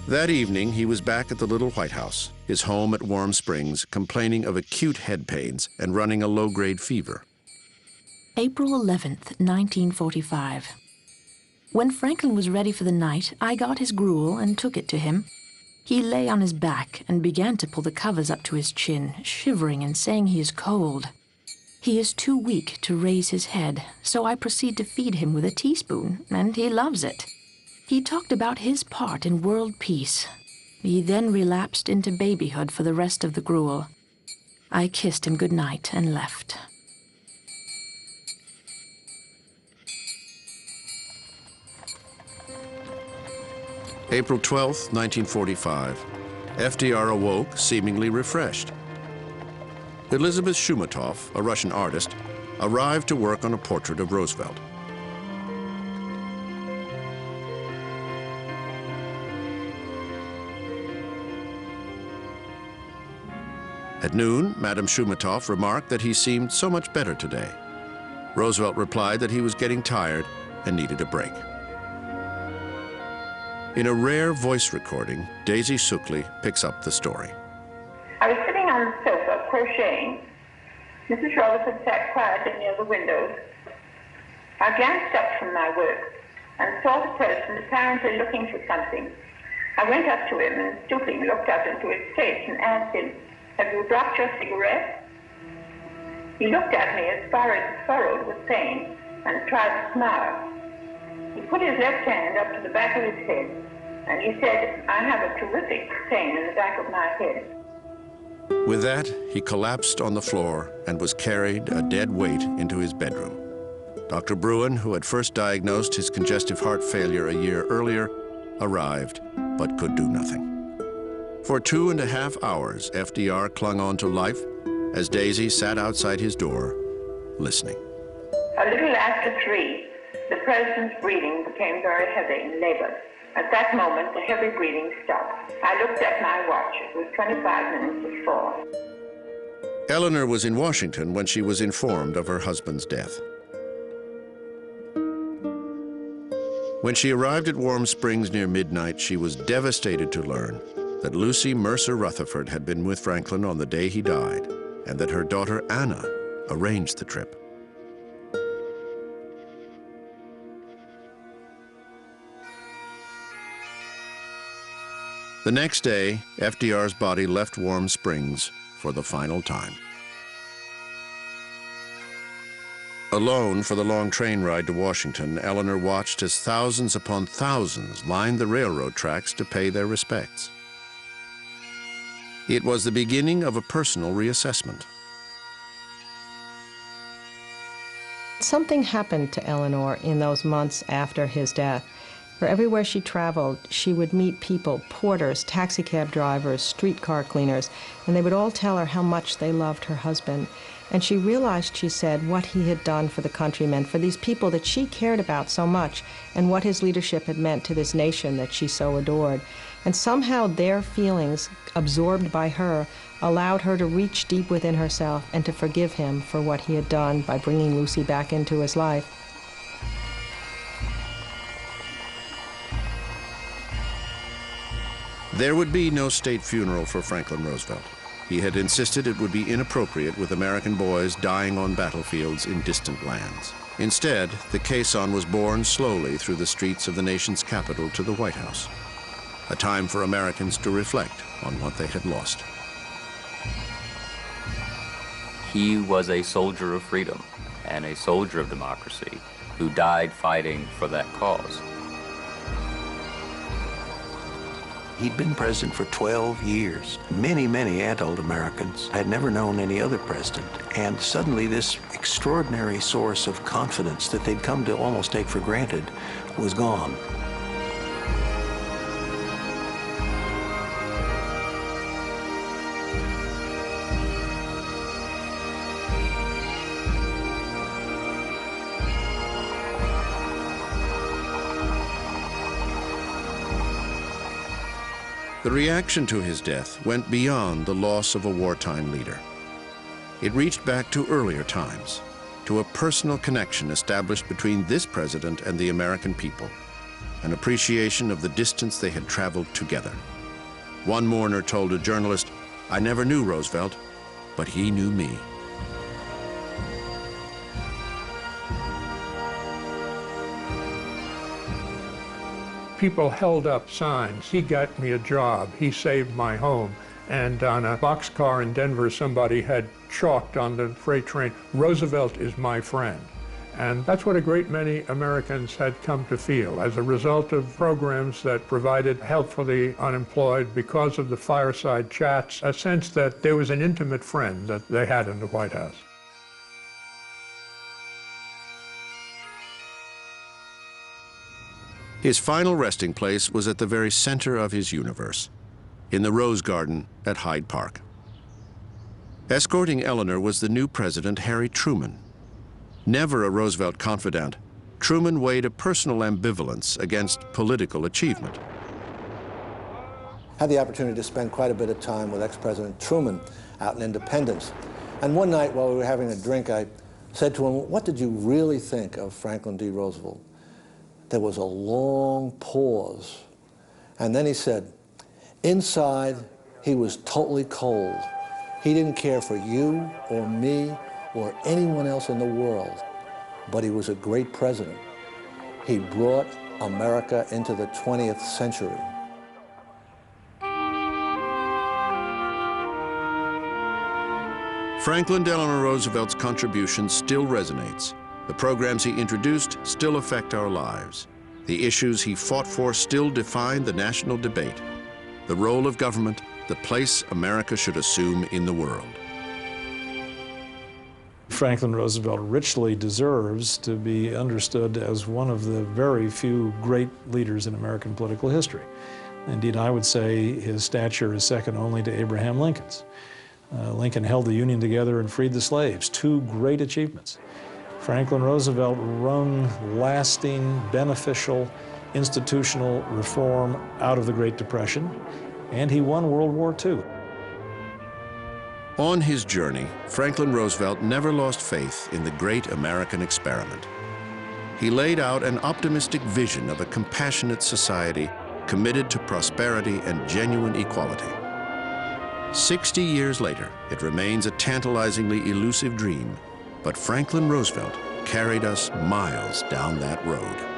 That evening, he was back at the Little White House, his home at Warm Springs, complaining of acute head pains and running a low-grade fever. April 11th, 1945. When Franklin was ready for the night, I got his gruel and took it to him. He lay on his back and began to pull the covers up to his chin, shivering and saying he is cold. He is too weak to raise his head, so I proceed to feed him with a teaspoon, and he loves it. He talked about his part in world peace. He then relapsed into babyhood for the rest of the gruel. I kissed him good night and left. April 12th, 1945. FDR awoke, seemingly refreshed. Elizabeth Shumatov, a Russian artist, arrived to work on a portrait of Roosevelt. At noon, Madame Shumatov remarked that he seemed so much better today. Roosevelt replied that he was getting tired and needed a break. In a rare voice recording, Daisy Suckley picks up the story. I was sitting on the sofa crocheting Mrs. Rutherford sat quietly near the windows. I glanced up from my work and saw the person apparently looking for something. I went up to him and, stooping, looked up into his face and asked him, "Have you dropped your cigarette?" He looked at me, his forehead furrowed with pain, and tried to smile. He put his left hand up to the back of his head, and he said, "I have a terrific pain in the back of my head." With that, he collapsed on the floor and was carried, a dead weight, into his bedroom. Dr. Bruin, who had first diagnosed his congestive heart failure a year earlier, arrived, but could do nothing. For 2.5 hours, FDR clung on to life as Daisy sat outside his door, listening. A little after 3, the president's breathing became very heavy and labored. At that moment, the heavy breathing stopped. I looked at my watch. It was 25 minutes to 4. Eleanor was in Washington when she was informed of her husband's death. When she arrived at Warm Springs near midnight, she was devastated to learn that Lucy Mercer Rutherford had been with Franklin on the day he died, and that her daughter Anna arranged the trip. The next day, FDR's body left Warm Springs for the final time. Alone for the long train ride to Washington, Eleanor watched as thousands upon thousands lined the railroad tracks to pay their respects. It was the beginning of a personal reassessment. Something happened to Eleanor in those months after his death. For everywhere she traveled, she would meet people, porters, taxicab drivers, streetcar cleaners, and they would all tell her how much they loved her husband. And she realized, she said, what he had done for the countrymen, for these people that she cared about so much, and what his leadership had meant to this nation that she so adored. And somehow their feelings, absorbed by her, allowed her to reach deep within herself and to forgive him for what he had done by bringing Lucy back into his life. There would be no state funeral for Franklin Roosevelt. He had insisted it would be inappropriate with American boys dying on battlefields in distant lands. Instead, the caisson was borne slowly through the streets of the nation's capital to the White House, a time for Americans to reflect on what they had lost. He was a soldier of freedom and a soldier of democracy who died fighting for that cause. He'd been president for 12 years. Many, many adult Americans had never known any other president. And suddenly this extraordinary source of confidence that they'd come to almost take for granted was gone. The reaction to his death went beyond the loss of a wartime leader. It reached back to earlier times, to a personal connection established between this president and the American people, an appreciation of the distance they had traveled together. One mourner told a journalist, "I never knew Roosevelt, but he knew me." People held up signs. He got me a job. He saved my home. And on a boxcar in Denver, somebody had chalked on the freight train, "Roosevelt is my friend." And that's what a great many Americans had come to feel as a result of programs that provided help for the unemployed, because of the fireside chats, a sense that there was an intimate friend that they had in the White House. His final resting place was at the very center of his universe, in the Rose Garden at Hyde Park. Escorting Eleanor was the new president, Harry Truman. Never a Roosevelt confidant, Truman weighed a personal ambivalence against political achievement. I had the opportunity to spend quite a bit of time with ex-President Truman out in Independence. And one night while we were having a drink, I said to him, "What did you really think of Franklin D. Roosevelt?" There was a long pause. And then he said, "Inside, he was totally cold. He didn't care for you or me or anyone else in the world, but he was a great president. He brought America into the 20th century. Franklin Delano Roosevelt's contribution still resonates. The programs he introduced still affect our lives. The issues he fought for still define the national debate. The role of government, the place America should assume in the world. Franklin Roosevelt richly deserves to be understood as one of the very few great leaders in American political history. Indeed, I would say his stature is second only to Abraham Lincoln's. Lincoln held the Union together and freed the slaves, two great achievements. Franklin Roosevelt wrung lasting, beneficial, institutional reform out of the Great Depression, and he won World War II. On his journey, Franklin Roosevelt never lost faith in the great American experiment. He laid out an optimistic vision of a compassionate society committed to prosperity and genuine equality. 60 years later, it remains a tantalizingly elusive dream, but Franklin Roosevelt carried us miles down that road.